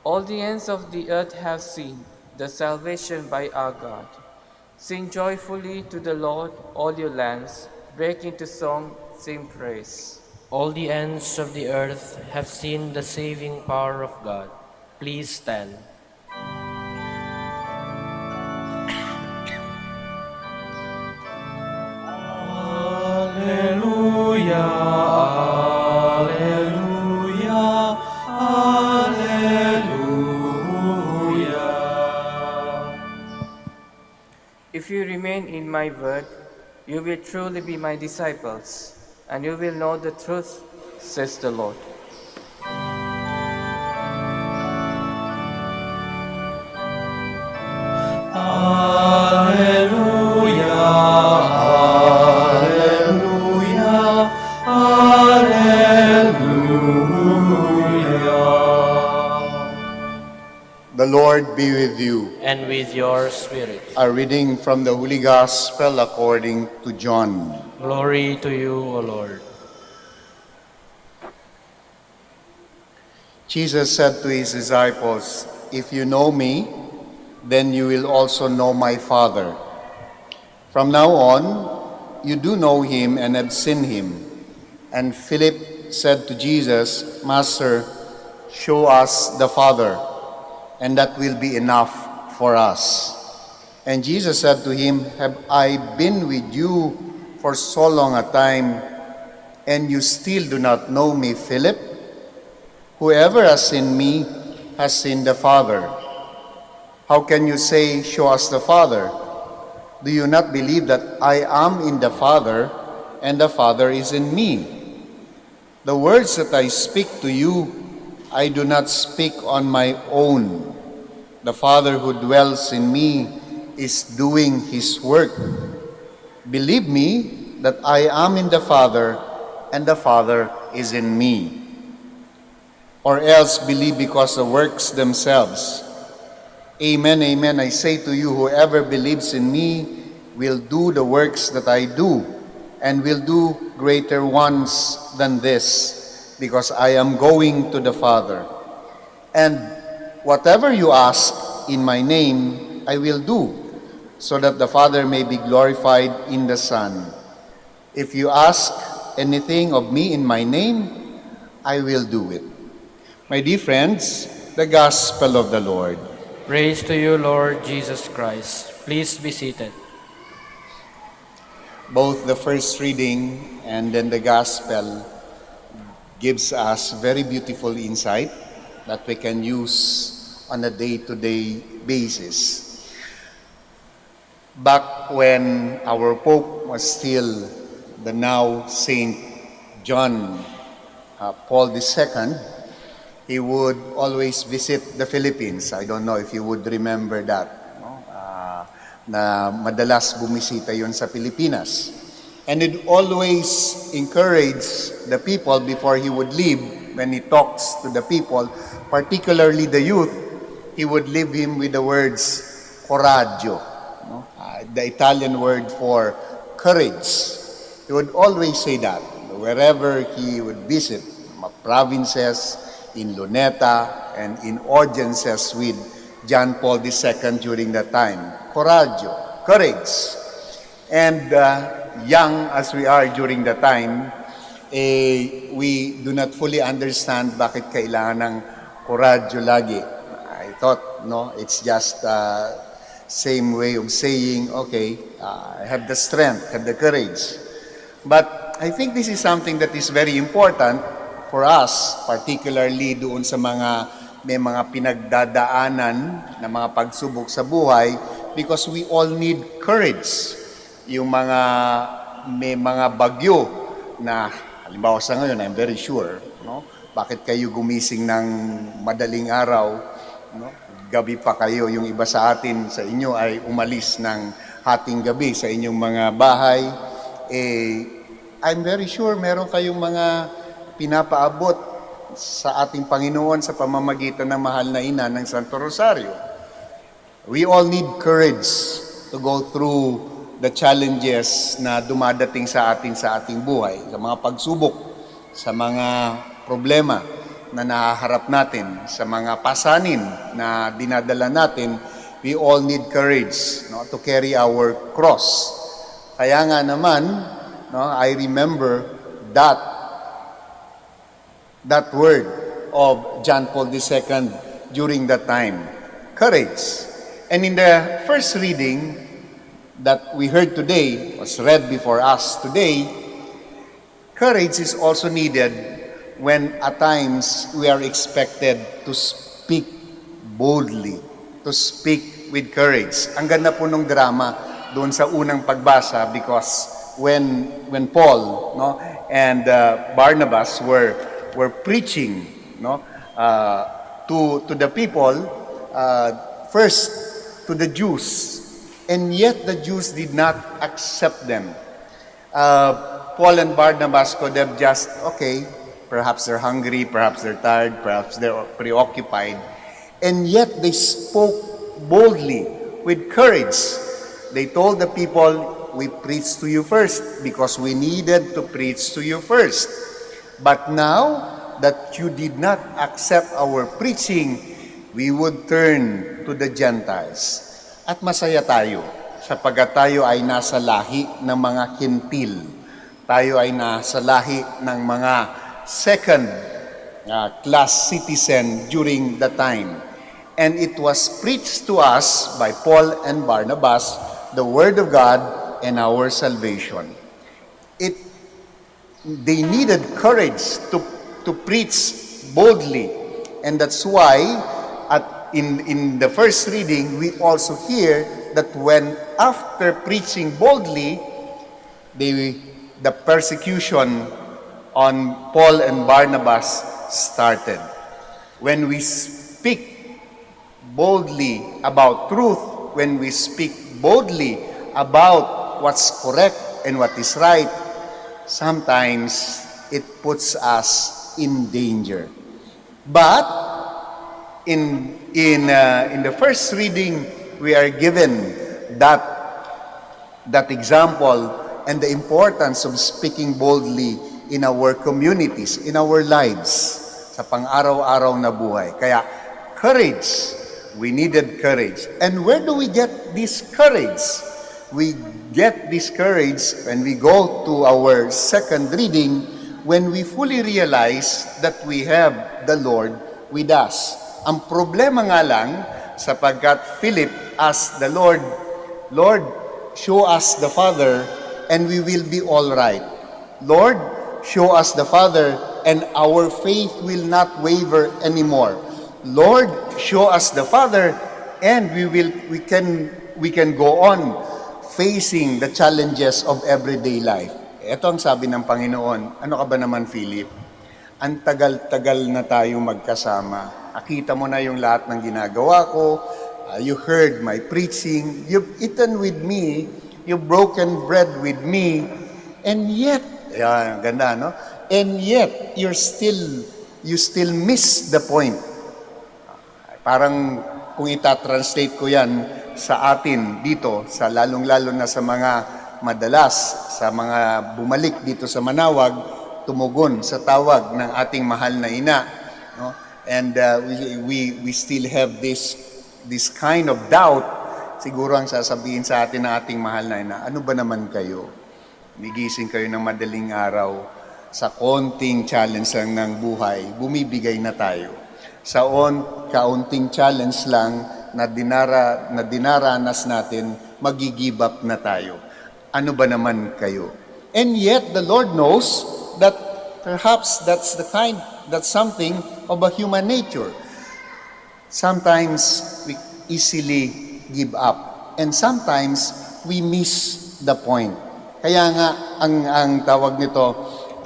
All the ends of the earth have seen the salvation by our God. Sing joyfully to the Lord, all your lands. Break into song, sing praise. All the ends of the earth have seen the saving power of God. Please stand. Alleluia, alleluia, alleluia. If you remain in my word, you will truly be my disciples, and you will know the truth, says the Lord. Alleluia, alleluia, alleluia. The Lord be with you. And with your spirit. A reading from the Holy Gospel according to John. Glory to you, O Lord. Jesus said to his disciples, "If you know me, then you will also know my Father. From now on, you do know him and have seen him." And Philip said to Jesus, "Master, show us the Father, and that will be enough for us." And Jesus said to him, "Have I been with you for so long a time, and you still do not know me, Philip? Whoever has seen me has seen the Father. How can you say, 'Show us the Father'? Do you not believe that I am in the Father, and the Father is in me? The words that I speak to you, I do not speak on my own. The Father who dwells in me is doing his work. Believe me that I am in the Father, and the Father is in me. Or else believe because the works themselves. Amen, amen, I say to you, whoever believes in me will do the works that I do, and will do greater ones than this, because I am going to the Father. And whatever you ask in my name, I will do, so that the Father may be glorified in the Son. If you ask anything of me in my name, I will do it." My dear friends, the Gospel of the Lord. Praise to you, Lord Jesus Christ. Please be seated. Both the first reading and then the Gospel gives us very beautiful insight that we can use on a day-to-day basis. Back when our Pope was still the now Saint John Paul II, he would always visit the Philippines. I don't know if you would remember that. No? Na madalas bumisita yon sa Pilipinas. And he'd always encourage the people before he would leave, when he talks to the people, particularly the youth, he would leave him with the words, coraggio, no? The Italian word for courage. He would always say that wherever he would visit, provinces, in Luneta, and in audiences with John Paul II during that time. Coraggio, courage. And young as we are during that time, we do not fully understand bakit kailangan ng coraggio lagi. thought, no, it's just same way of saying, okay, have the strength, have the courage. But I think this is something that is very important for us, particularly doon sa may mga pinagdadaanan na mga pagsubok sa buhay, because we all need courage. Yung may mga bagyo na, halimbawa sa ngayon, I'm very sure, no? Bakit kayo gumising ng madaling araw, no? Gabi pa kayo, yung iba sa atin, sa inyo ay umalis ng hating gabi sa inyong mga bahay. I'm very sure meron kayong mga pinapaabot sa ating Panginoon sa pamamagitan ng mahal na ina ng Santo Rosario. We all need courage to go through the challenges na dumadating sa ating buhay, sa mga pagsubok, sa mga problema na nahaharap natin, sa mga pasanin na dinadala natin. We all need courage, no, to carry our cross. Kaya nga naman, no, I remember that word of John Paul II during that time, courage. And in the first reading that we heard today, was read before us today, courage is also needed when at times we are expected to speak boldly, to speak with courage. Ang ganda po nung drama doon sa unang pagbasa, because when Paul, no, and Barnabas were preaching, no, to the people, first to the Jews, and yet the Jews did not accept them. Paul and Barnabas could have just, okay, perhaps they're hungry, perhaps they're tired, perhaps they're preoccupied, and yet they spoke boldly with courage. They told the people, we preached to you first because we needed to preach to you first. But now that you did not accept our preaching, we would turn to the Gentiles. At masaya tayo sapagkat tayo ay nasa lahi ng mga Hintil. Tayo ay nasa lahi ng mga second class citizen during the time. And it was preached to us by Paul and Barnabas, the Word of God and our salvation. They needed courage to preach boldly. And that's why in the first reading, we also hear that when after preaching boldly, the persecution on Paul and Barnabas started. When we speak boldly about truth, when we speak boldly about what's correct and what is right, sometimes it puts us in danger. But in the first reading, we are given that example and the importance of speaking boldly in our communities, in our lives, sa pang-araw-araw na buhay. Kaya, courage. We needed courage. And where do we get this courage? We get this courage when we go to our second reading, when we fully realize that we have the Lord with us. Ang problema nga lang, sapagkat Philip asked the Lord, Lord, show us the Father, and we will be all right. Lord, show us the Father, and our faith will not waver anymore. Lord, show us the Father, and we can go on facing the challenges of everyday life. Ito ang sabi ng Panginoon. Ano ka ba naman, Philip? Ang tagal-tagal na tayo magkasama. Nakita mo na yung lahat ng ginagawa ko. You heard my preaching. You've eaten with me. You've broken bread with me. And yet, ganda, no? And yet, you still miss the point. Parang kung itatranslate ko yan sa atin dito, sa lalong-lalo na sa mga madalas, sa mga bumalik dito sa Manaoag, tumugon sa tawag ng ating mahal na ina. No? And we still have this kind of doubt. Siguro ang sasabihin sa atin ng ating mahal na ina, ano ba naman kayo? Migising kayo ng madaling araw, sa konting challenge lang ng buhay, bumibigay na tayo. kaunting challenge lang na dinaranas natin, mag-give up na tayo. Ano ba naman kayo? And yet, the Lord knows that perhaps that's something of a human nature. Sometimes we easily give up. And sometimes we miss the point. Kaya nga, ang tawag nito,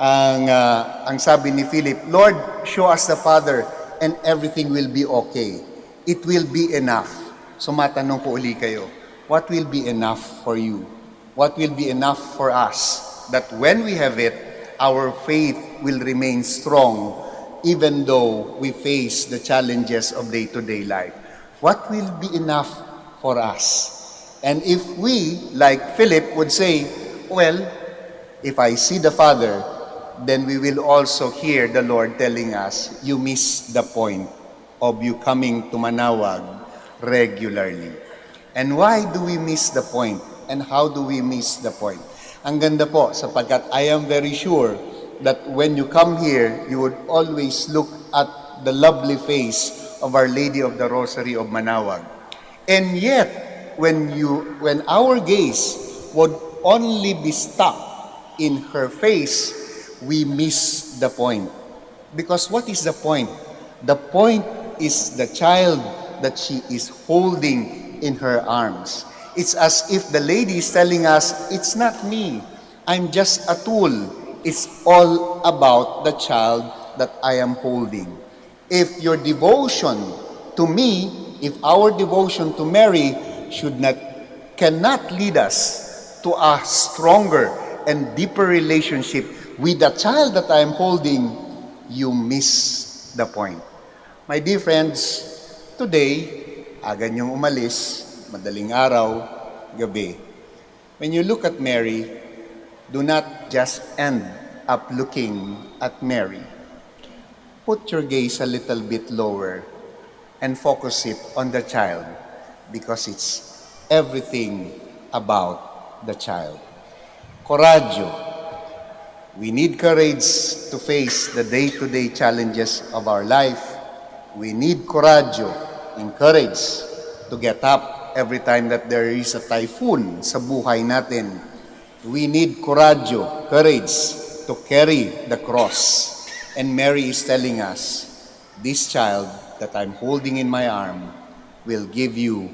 ang sabi ni Philip, Lord, show us the Father and everything will be okay. It will be enough. So matanong ko uli kayo, what will be enough for you? What will be enough for us? That when we have it, our faith will remain strong even though we face the challenges of day-to-day life. What will be enough for us? And if we, like Philip, would say, well, if I see the Father, then we will also hear the Lord telling us, you miss the point of you coming to Manaoag regularly. And why do we miss the point? And how do we miss the point? Ang ganda po, sapagkat I am very sure that when you come here, you would always look at the lovely face of Our Lady of the Rosary of Manaoag. And yet, when our gaze would only be stuck in her face, we miss the point. Because what is the point? The point is the child that she is holding in her arms. It's as if the lady is telling us, it's not me. I'm just a tool. It's all about the child that I am holding. If your devotion to me, if our devotion to Mary cannot lead us to a stronger and deeper relationship with the child that I am holding, you miss the point. My dear friends, today, aga niyong umalis, madaling araw, gabi. When you look at Mary, do not just end up looking at Mary. Put your gaze a little bit lower and focus it on the child because it's everything about the child. Coraggio. We need courage to face the day-to-day challenges of our life. We need coraggio and courage to get up every time that there is a typhoon sa buhay natin. We need coraggio, courage to carry the cross. And Mary is telling us, this child that I'm holding in my arm will give you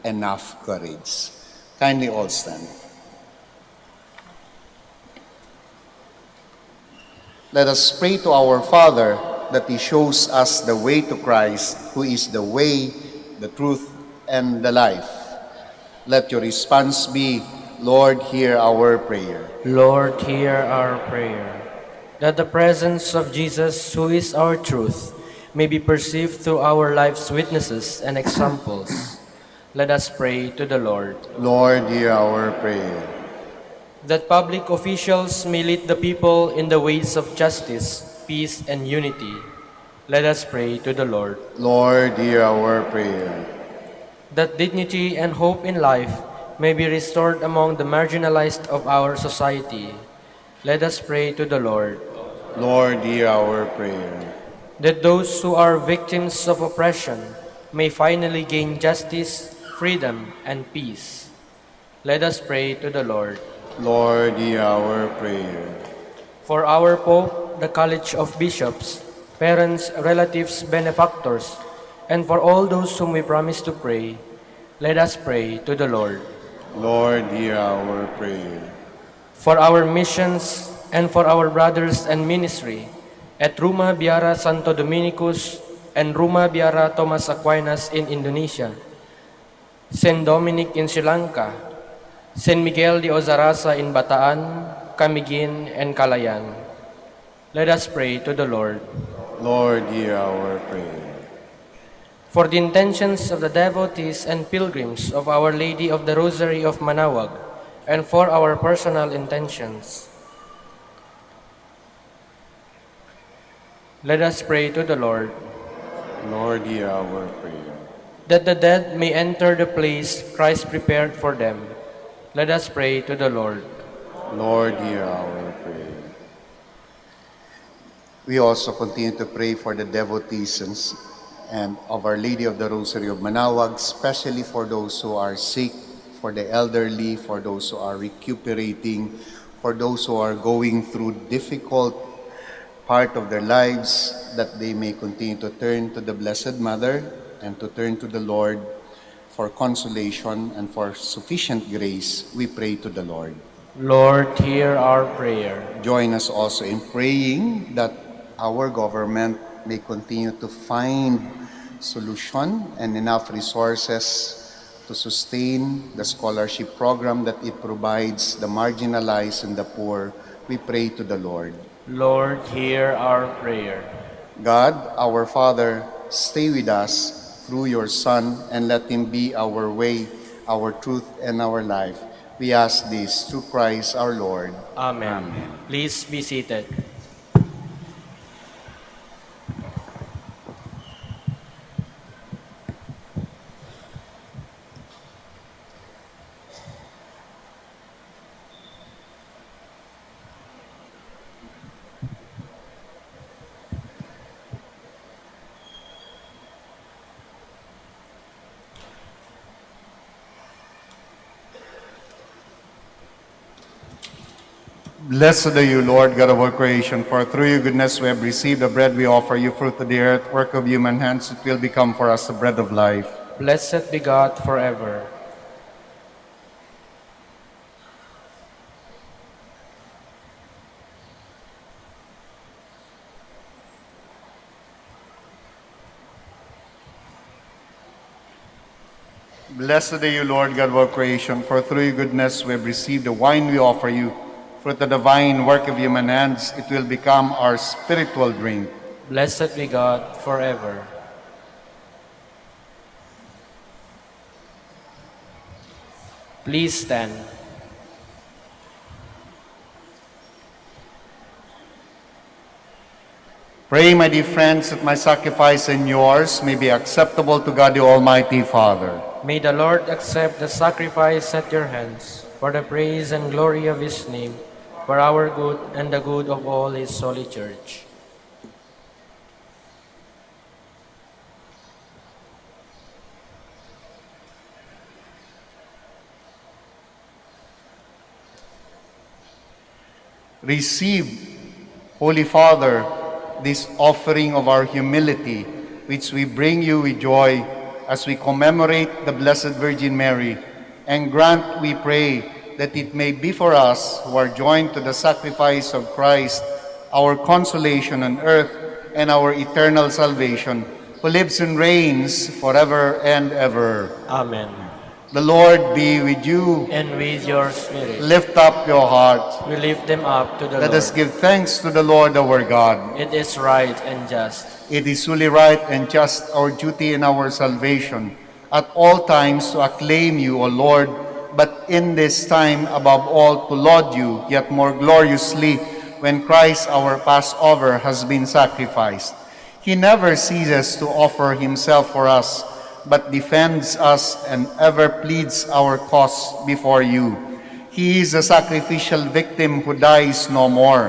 enough courage. Kindly all stand. Let us pray to our Father that He shows us the way to Christ, who is the way, the truth, and the life. Let your response be, Lord, hear our prayer. Lord, hear our prayer. That the presence of Jesus, who is our truth, may be perceived through our life's witnesses and examples. Let us pray to the Lord. Lord, hear our prayer. That public officials may lead the people in the ways of justice, peace, and unity. Let us pray to the Lord. Lord, hear our prayer. That dignity and hope in life may be restored among the marginalized of our society. Let us pray to the Lord. Lord, hear our prayer. That those who are victims of oppression may finally gain justice, freedom, and peace. Let us pray to the Lord. Lord, hear our prayer. For our Pope, the College of Bishops, parents, relatives, benefactors, and for all those whom we promise to pray, let us pray to the Lord. Lord, hear our prayer. For our missions and for our brothers and ministry at Ruma Biara Santo Dominicus and Ruma Biara Thomas Aquinas in Indonesia, St. Dominic in Sri Lanka, St. Miguel de Ozaraza in Bataan, Camiguin, and Calayan. Let us pray to the Lord. Lord, hear our prayer. For the intentions of the devotees and pilgrims of Our Lady of the Rosary of Manaoag, and for our personal intentions, let us pray to the Lord. Lord, hear our prayer. That the dead may enter the place Christ prepared for them. Let us pray to the Lord. Lord, hear our prayer. We also continue to pray for the devotees and of Our Lady of the Rosary of Manaoag, especially for those who are sick, for the elderly, for those who are recuperating, for those who are going through difficult part of their lives, that they may continue to turn to the Blessed Mother and to turn to the Lord for consolation and for sufficient grace. We pray to the Lord. Lord, hear our prayer. Join us also in praying that our government may continue to find solution and enough resources to sustain the scholarship program that it provides the marginalized and the poor. We pray to the Lord. Lord, hear our prayer. God, our Father, stay with us through your Son and let him be our way, our truth, and our life. We ask this through Christ our Lord. Amen. Please be seated. Blessed are you, Lord, God of all creation, for through your goodness we have received the bread we offer you, fruit of the earth, work of human hands. It will become for us the bread of life. Blessed be God forever. Blessed are you, Lord, God of all creation, for through your goodness we have received the wine we offer you, fruit of the vine, work of human hands. It will become our spiritual drink. Blessed be God forever. Please stand. Pray, my dear friends, that my sacrifice and yours may be acceptable to God the Almighty Father. May the Lord accept the sacrifice at your hands for the praise and glory of his name, for our good and the good of all his holy church. Receive, Holy Father, this offering of our humility, which we bring you with joy as we commemorate the Blessed Virgin Mary, and grant, we pray, that it may be for us who are joined to the sacrifice of Christ, our consolation on earth and our eternal salvation, who lives and reigns forever and ever. Amen. The Lord be with you. And with your spirit, Lift up your heart. we lift them up to the Let Lord. us give thanks to the Lord our God. It is right and just. It is truly right and just, our duty and our salvation, at all times to acclaim you, O Lord, but in this time above all to laud you yet more gloriously when Christ our Passover has been sacrificed. He never ceases to offer himself for us, but defends us and ever pleads our cause before you. He is a sacrificial victim who dies no more,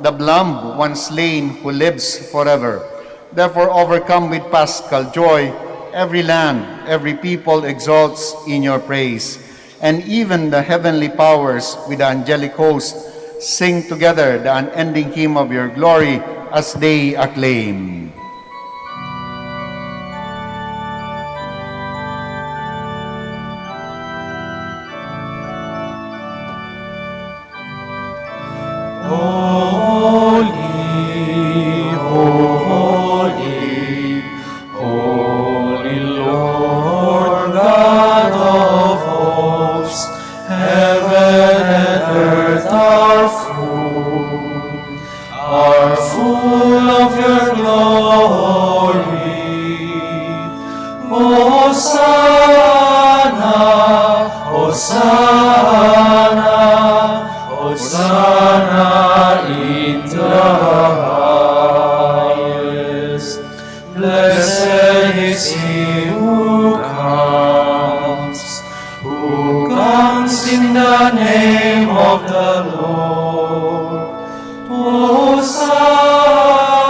the lamb once slain who lives forever. Therefore, overcome with paschal joy, every land, every people exalts in your praise. And even the heavenly powers with the angelic host sing together the unending hymn of your glory as they acclaim. Hosanna.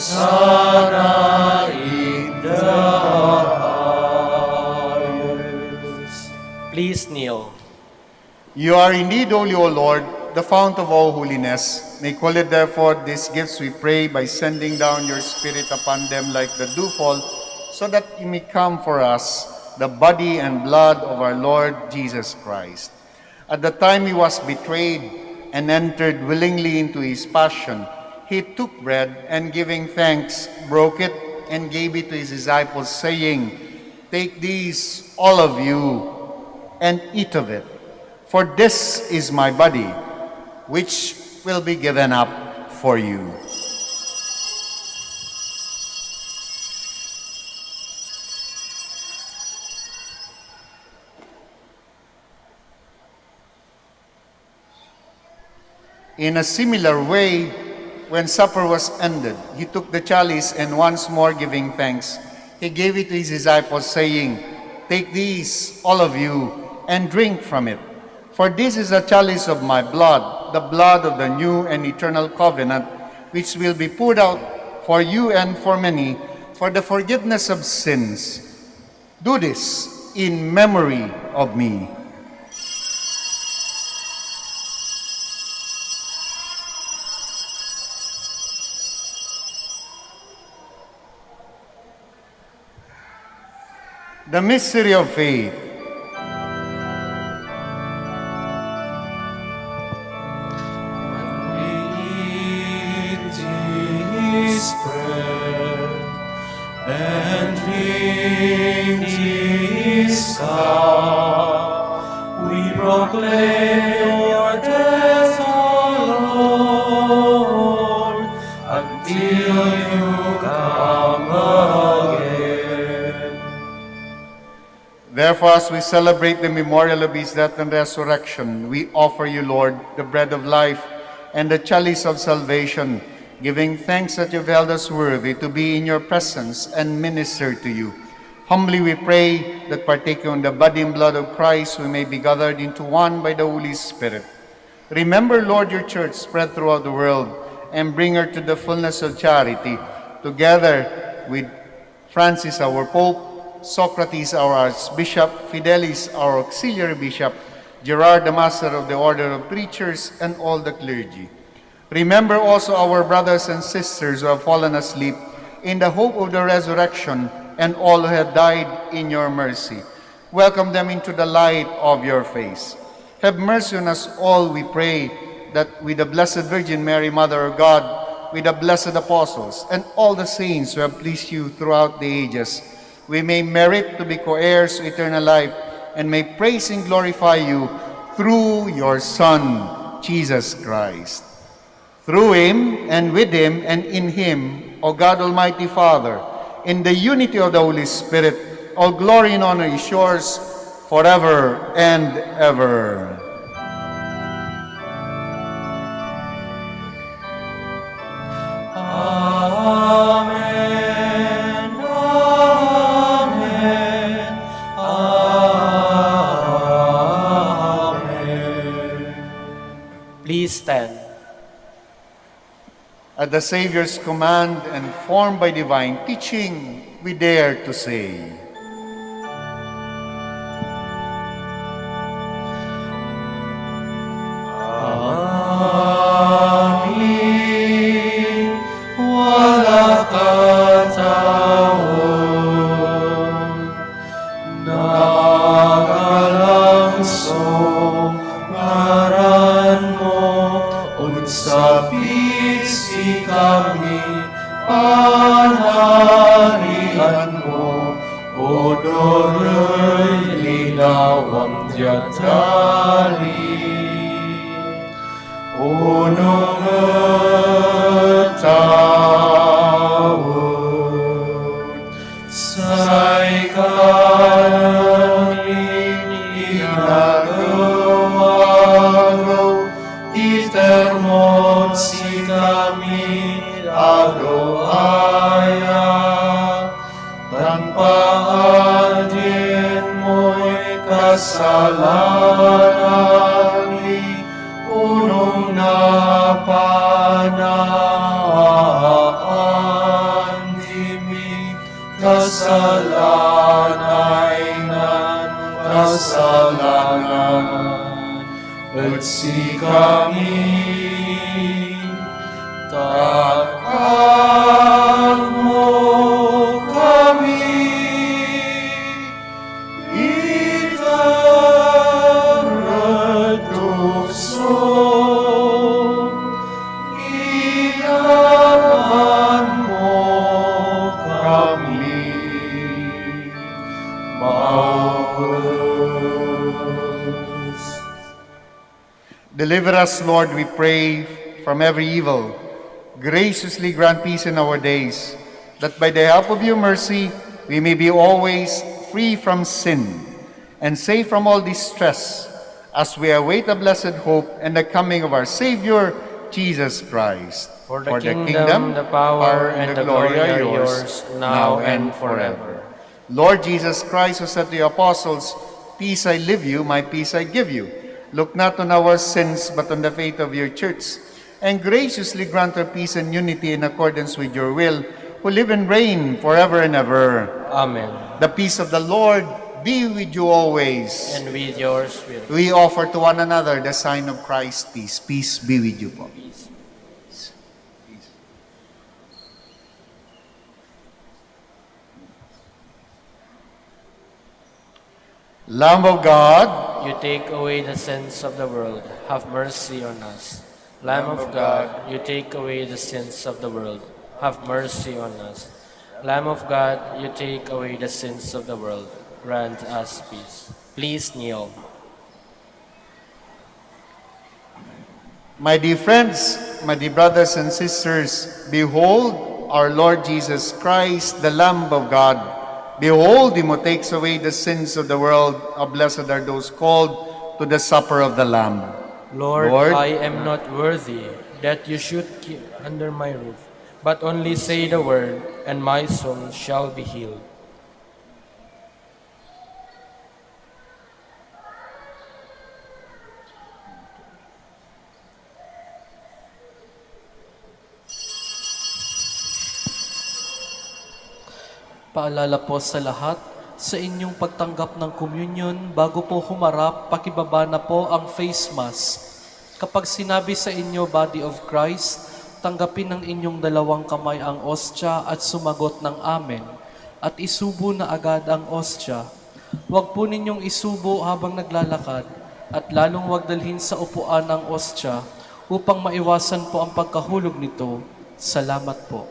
Hosanna in the highest. Please kneel. You are indeed holy, O Lord, the fount of all holiness. Make holy, therefore, these gifts, we pray, by sending down your Spirit upon them like the dewfall, so that you may come for us the body and blood of our Lord Jesus Christ. At the time he was betrayed and entered willingly into his passion, he took bread and, giving thanks, broke it and gave it to his disciples, saying, "Take these, all of you, and eat of it. For this is my body, which will be given up for you." In a similar way, when supper was ended, he took the chalice and, once more giving thanks, he gave it to his disciples, saying, "Take these, all of you, and drink from it. For this is a chalice of my blood, the blood of the new and eternal covenant, which will be poured out for you and for many for the forgiveness of sins. Do this in memory of me." The mystery of faith. His bread and drink his cup, we proclaim your death, O Lord, until you come again. Therefore, as we celebrate the memorial of his death and resurrection, we offer you, Lord, the bread of life and the chalice of salvation, giving thanks that you've held us worthy to be in your presence and minister to you. Humbly we pray that, partaking of the body and blood of Christ, we may be gathered into one by the Holy Spirit. Remember, Lord, your church spread throughout the world, and bring her to the fullness of charity, together with Francis, our Pope, Socrates, our Archbishop, Fidelis, our Auxiliary Bishop, Gerard, the Master of the Order of Preachers, and all the clergy. Remember also our brothers and sisters who have fallen asleep in the hope of the resurrection, and all who have died in your mercy. Welcome them into the light of your face. Have mercy on us all, we pray, that with the Blessed Virgin Mary, Mother of God, with the blessed apostles, and all the saints who have pleased you throughout the ages, we may merit to be co-heirs to eternal life, and may praise and glorify you through your Son, Jesus Christ. Through him, and with him, and in him, O God Almighty Father, in the unity of the Holy Spirit, all glory and honor is yours forever and ever. Amen. Amen. Amen. Please stand. At the Savior's command and formed by divine teaching, we dare to say, Amin. Wala katawon, nagalangso ngaran mo, unsapit si kami, panarian mo, o doroy linawang tiyatali. Unong tawon, say kanin inagaw, itermon si kami ago-aya, tanpaan din mo'y kasalanan, unong napanaan. Mercy kami, takpan mo kami, itarat tukso, ilaban mo kami, maus. Deliver us, Lord, we pray, from every evil. Graciously grant peace in our days, that by the help of your mercy we may be always free from sin and safe from all distress, as we await the blessed hope and the coming of our Savior, Jesus Christ. For the kingdom, the power, and the glory are yours, now and forever. Lord Jesus Christ, who said to the apostles, "Peace I leave you, my peace I give you," look not on our sins, but on the faith of your church, and graciously grant her peace and unity in accordance with your will, who live and reign forever and ever. Amen. The peace of the Lord be with you always. And with your spirit. We offer to one another the sign of Christ's peace. Peace be with you po. Lamb of God, You take away the sins of the world. Have mercy on us. Lamb of God, you take away the sins of the world. Have mercy on us. Lamb of God, you take away the sins of the world. Grant us peace. Please kneel. my dear friends, my dear brothers and sisters, behold our Lord Jesus Christ, the Lamb of God. Behold him who takes away the sins of the world. How blessed are those called to the supper of the Lamb. Lord, Lord, I am not worthy that you should keep under my roof, but only say the word, and my soul shall be healed. Paalala po sa lahat, sa inyong pagtanggap ng communion, bago po humarap, pakibaba na po ang face mask. Kapag sinabi sa inyo, Body of Christ, tanggapin ng inyong dalawang kamay ang ostya at sumagot ng Amen. At isubo na agad ang ostya. Huwag po ninyong isubo habang naglalakad at lalong huwag dalhin sa upuan ang ostya upang maiwasan po ang pagkahulog nito. Salamat po.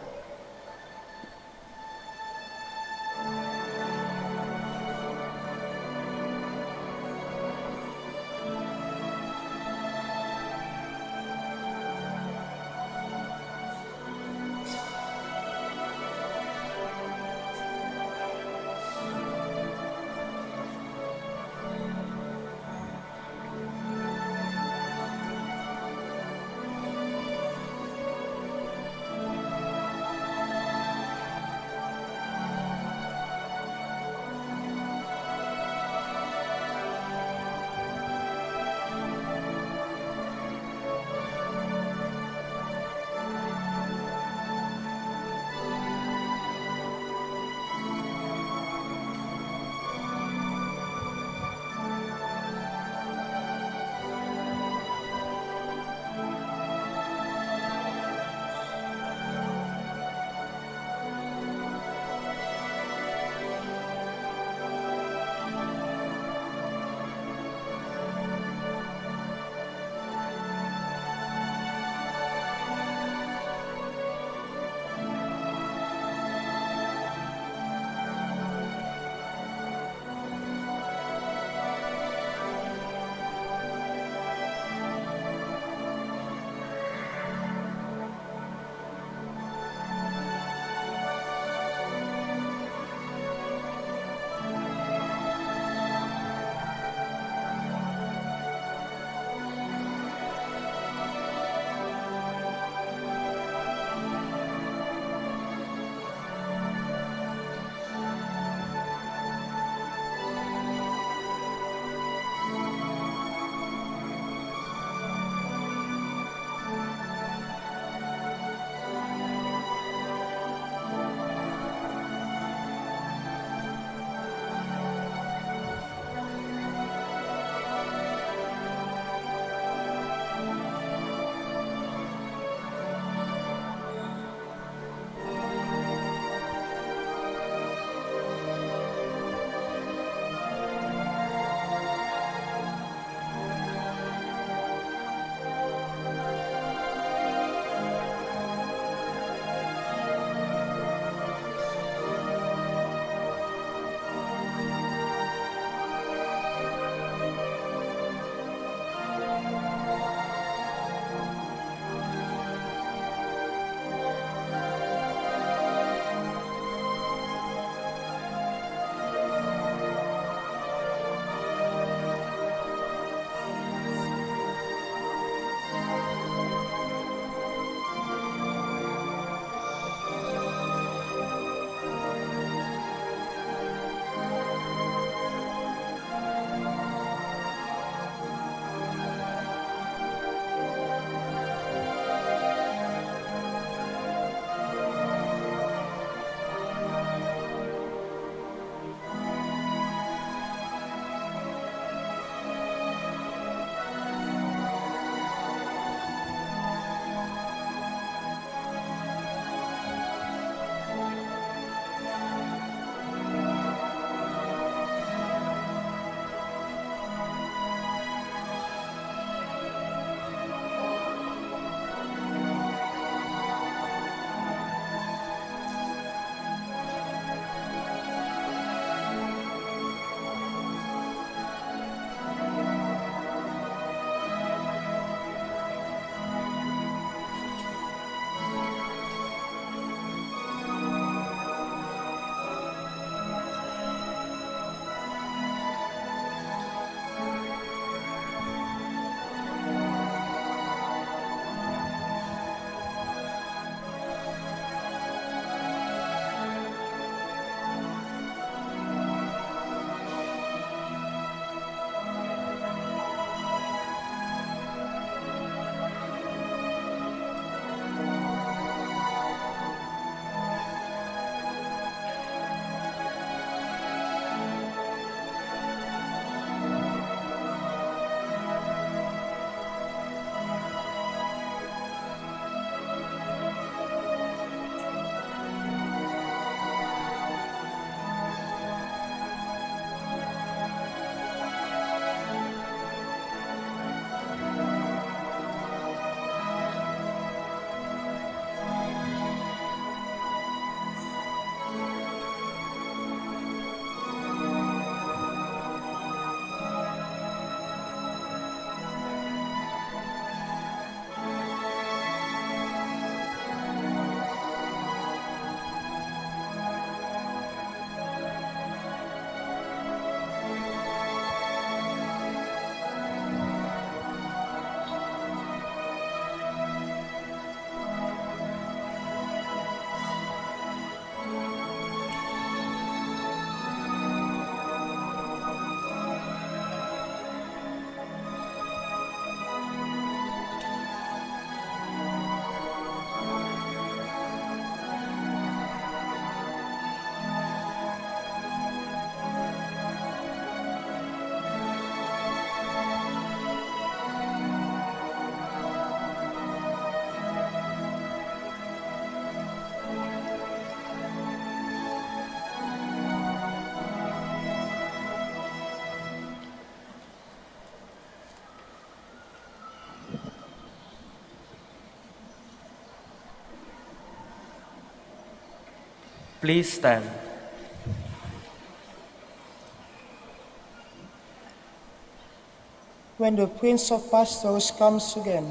Please stand. When the Prince of Pastors comes again,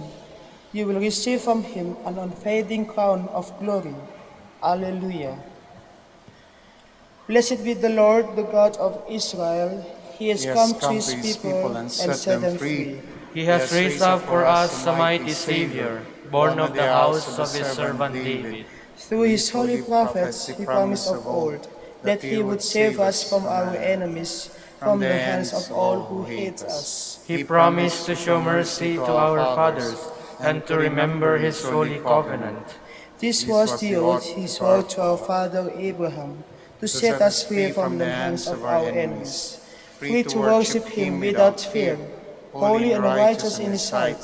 you will receive from him an unfading crown of glory. Alleluia. Blessed be the Lord, the God of Israel. He has come to his people and set them free. He has raised up for us a mighty Savior, born of the house of his servant David. Through his holy prophets, he promised of old that he would save us from our enemies, from the hands of all who hate us. He promised to show mercy to our fathers and to remember his holy covenant. This was the oath he swore to our father Abraham, to set us free from the hands of our enemies, free to worship him without fear, holy and righteous in his sight,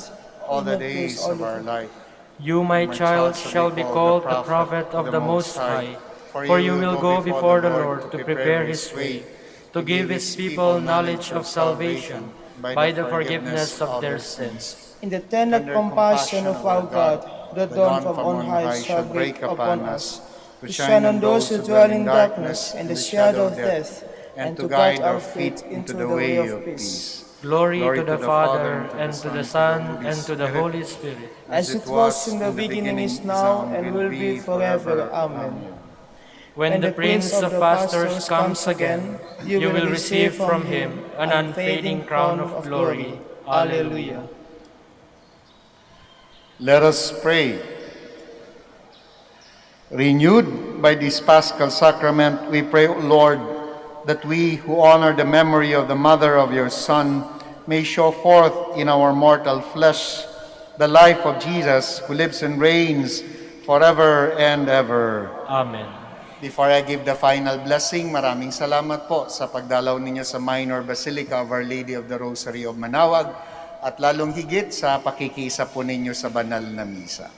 all the days of our life. You, my child, shall be called the prophet of the Most High, for you will go before the Lord to prepare his way, to give his people knowledge of salvation by the forgiveness of their sins. In the tender compassion of our God, the dawn from on high shall break upon us, to shine on those who dwell in darkness and the shadow of death, and to guide our feet into the way of peace. Glory to the Father, and to the Son, and to the Holy Spirit. As it was in the beginning, is now, and will be forever. Amen. When the Prince of Pastors comes again, you will receive from him an unfading crown of glory. Alleluia. Let us pray. Renewed by this Paschal Sacrament, we pray, O Lord, that we who honor the memory of the mother of your Son may show forth in our mortal flesh the life of Jesus, who lives and reigns forever and ever. Amen. Before I give the final blessing, maraming salamat po sa pagdalaw ninyo sa Minor Basilica of Our Lady of the Rosary of Manaoag, at lalong higit sa pakikisa po ninyo sa banal na misa.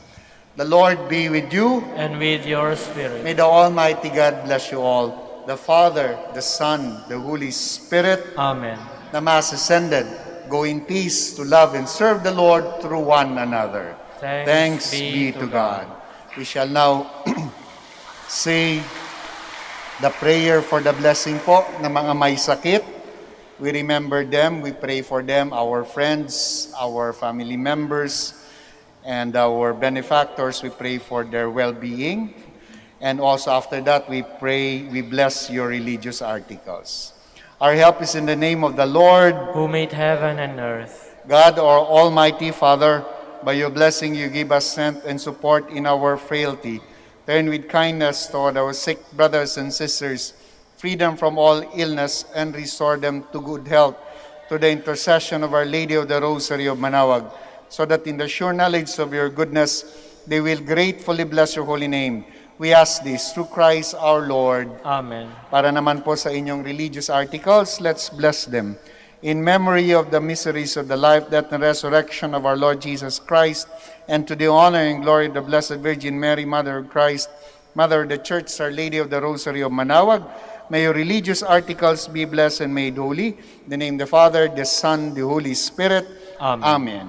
The Lord be with you. And with your spirit. May the Almighty God bless you all, the Father, the Son, the Holy Spirit. Amen. The Mass is ended. Go in peace to love and serve the Lord through one another. Thanks be to God. We shall now say the prayer for the blessing po ng mga may sakit. We remember them, we pray for them, our friends, our family members, and our benefactors. We pray for their well-being. And also after that, we pray, we bless your religious articles. Our help is in the name of the Lord, who made heaven and earth. God, our Almighty Father, by your blessing you give us strength and support in our frailty. Turn with kindness toward our sick brothers and sisters, free them from all illness, and restore them to good health, to the intercession of Our Lady of the Rosary of Manaoag, so that in the sure knowledge of your goodness, they will gratefully bless your holy name. We ask this through Christ our Lord. Amen. Para naman po sa inyong religious articles, let's bless them. In memory of the miseries of the life, death, and resurrection of our Lord Jesus Christ, and to the honor and glory of the Blessed Virgin Mary, Mother of Christ, Mother of the Church, Our Lady of the Rosary of Manaoag, may your religious articles be blessed and made holy. In the name of the Father, the Son, the Holy Spirit. Amen. Amen.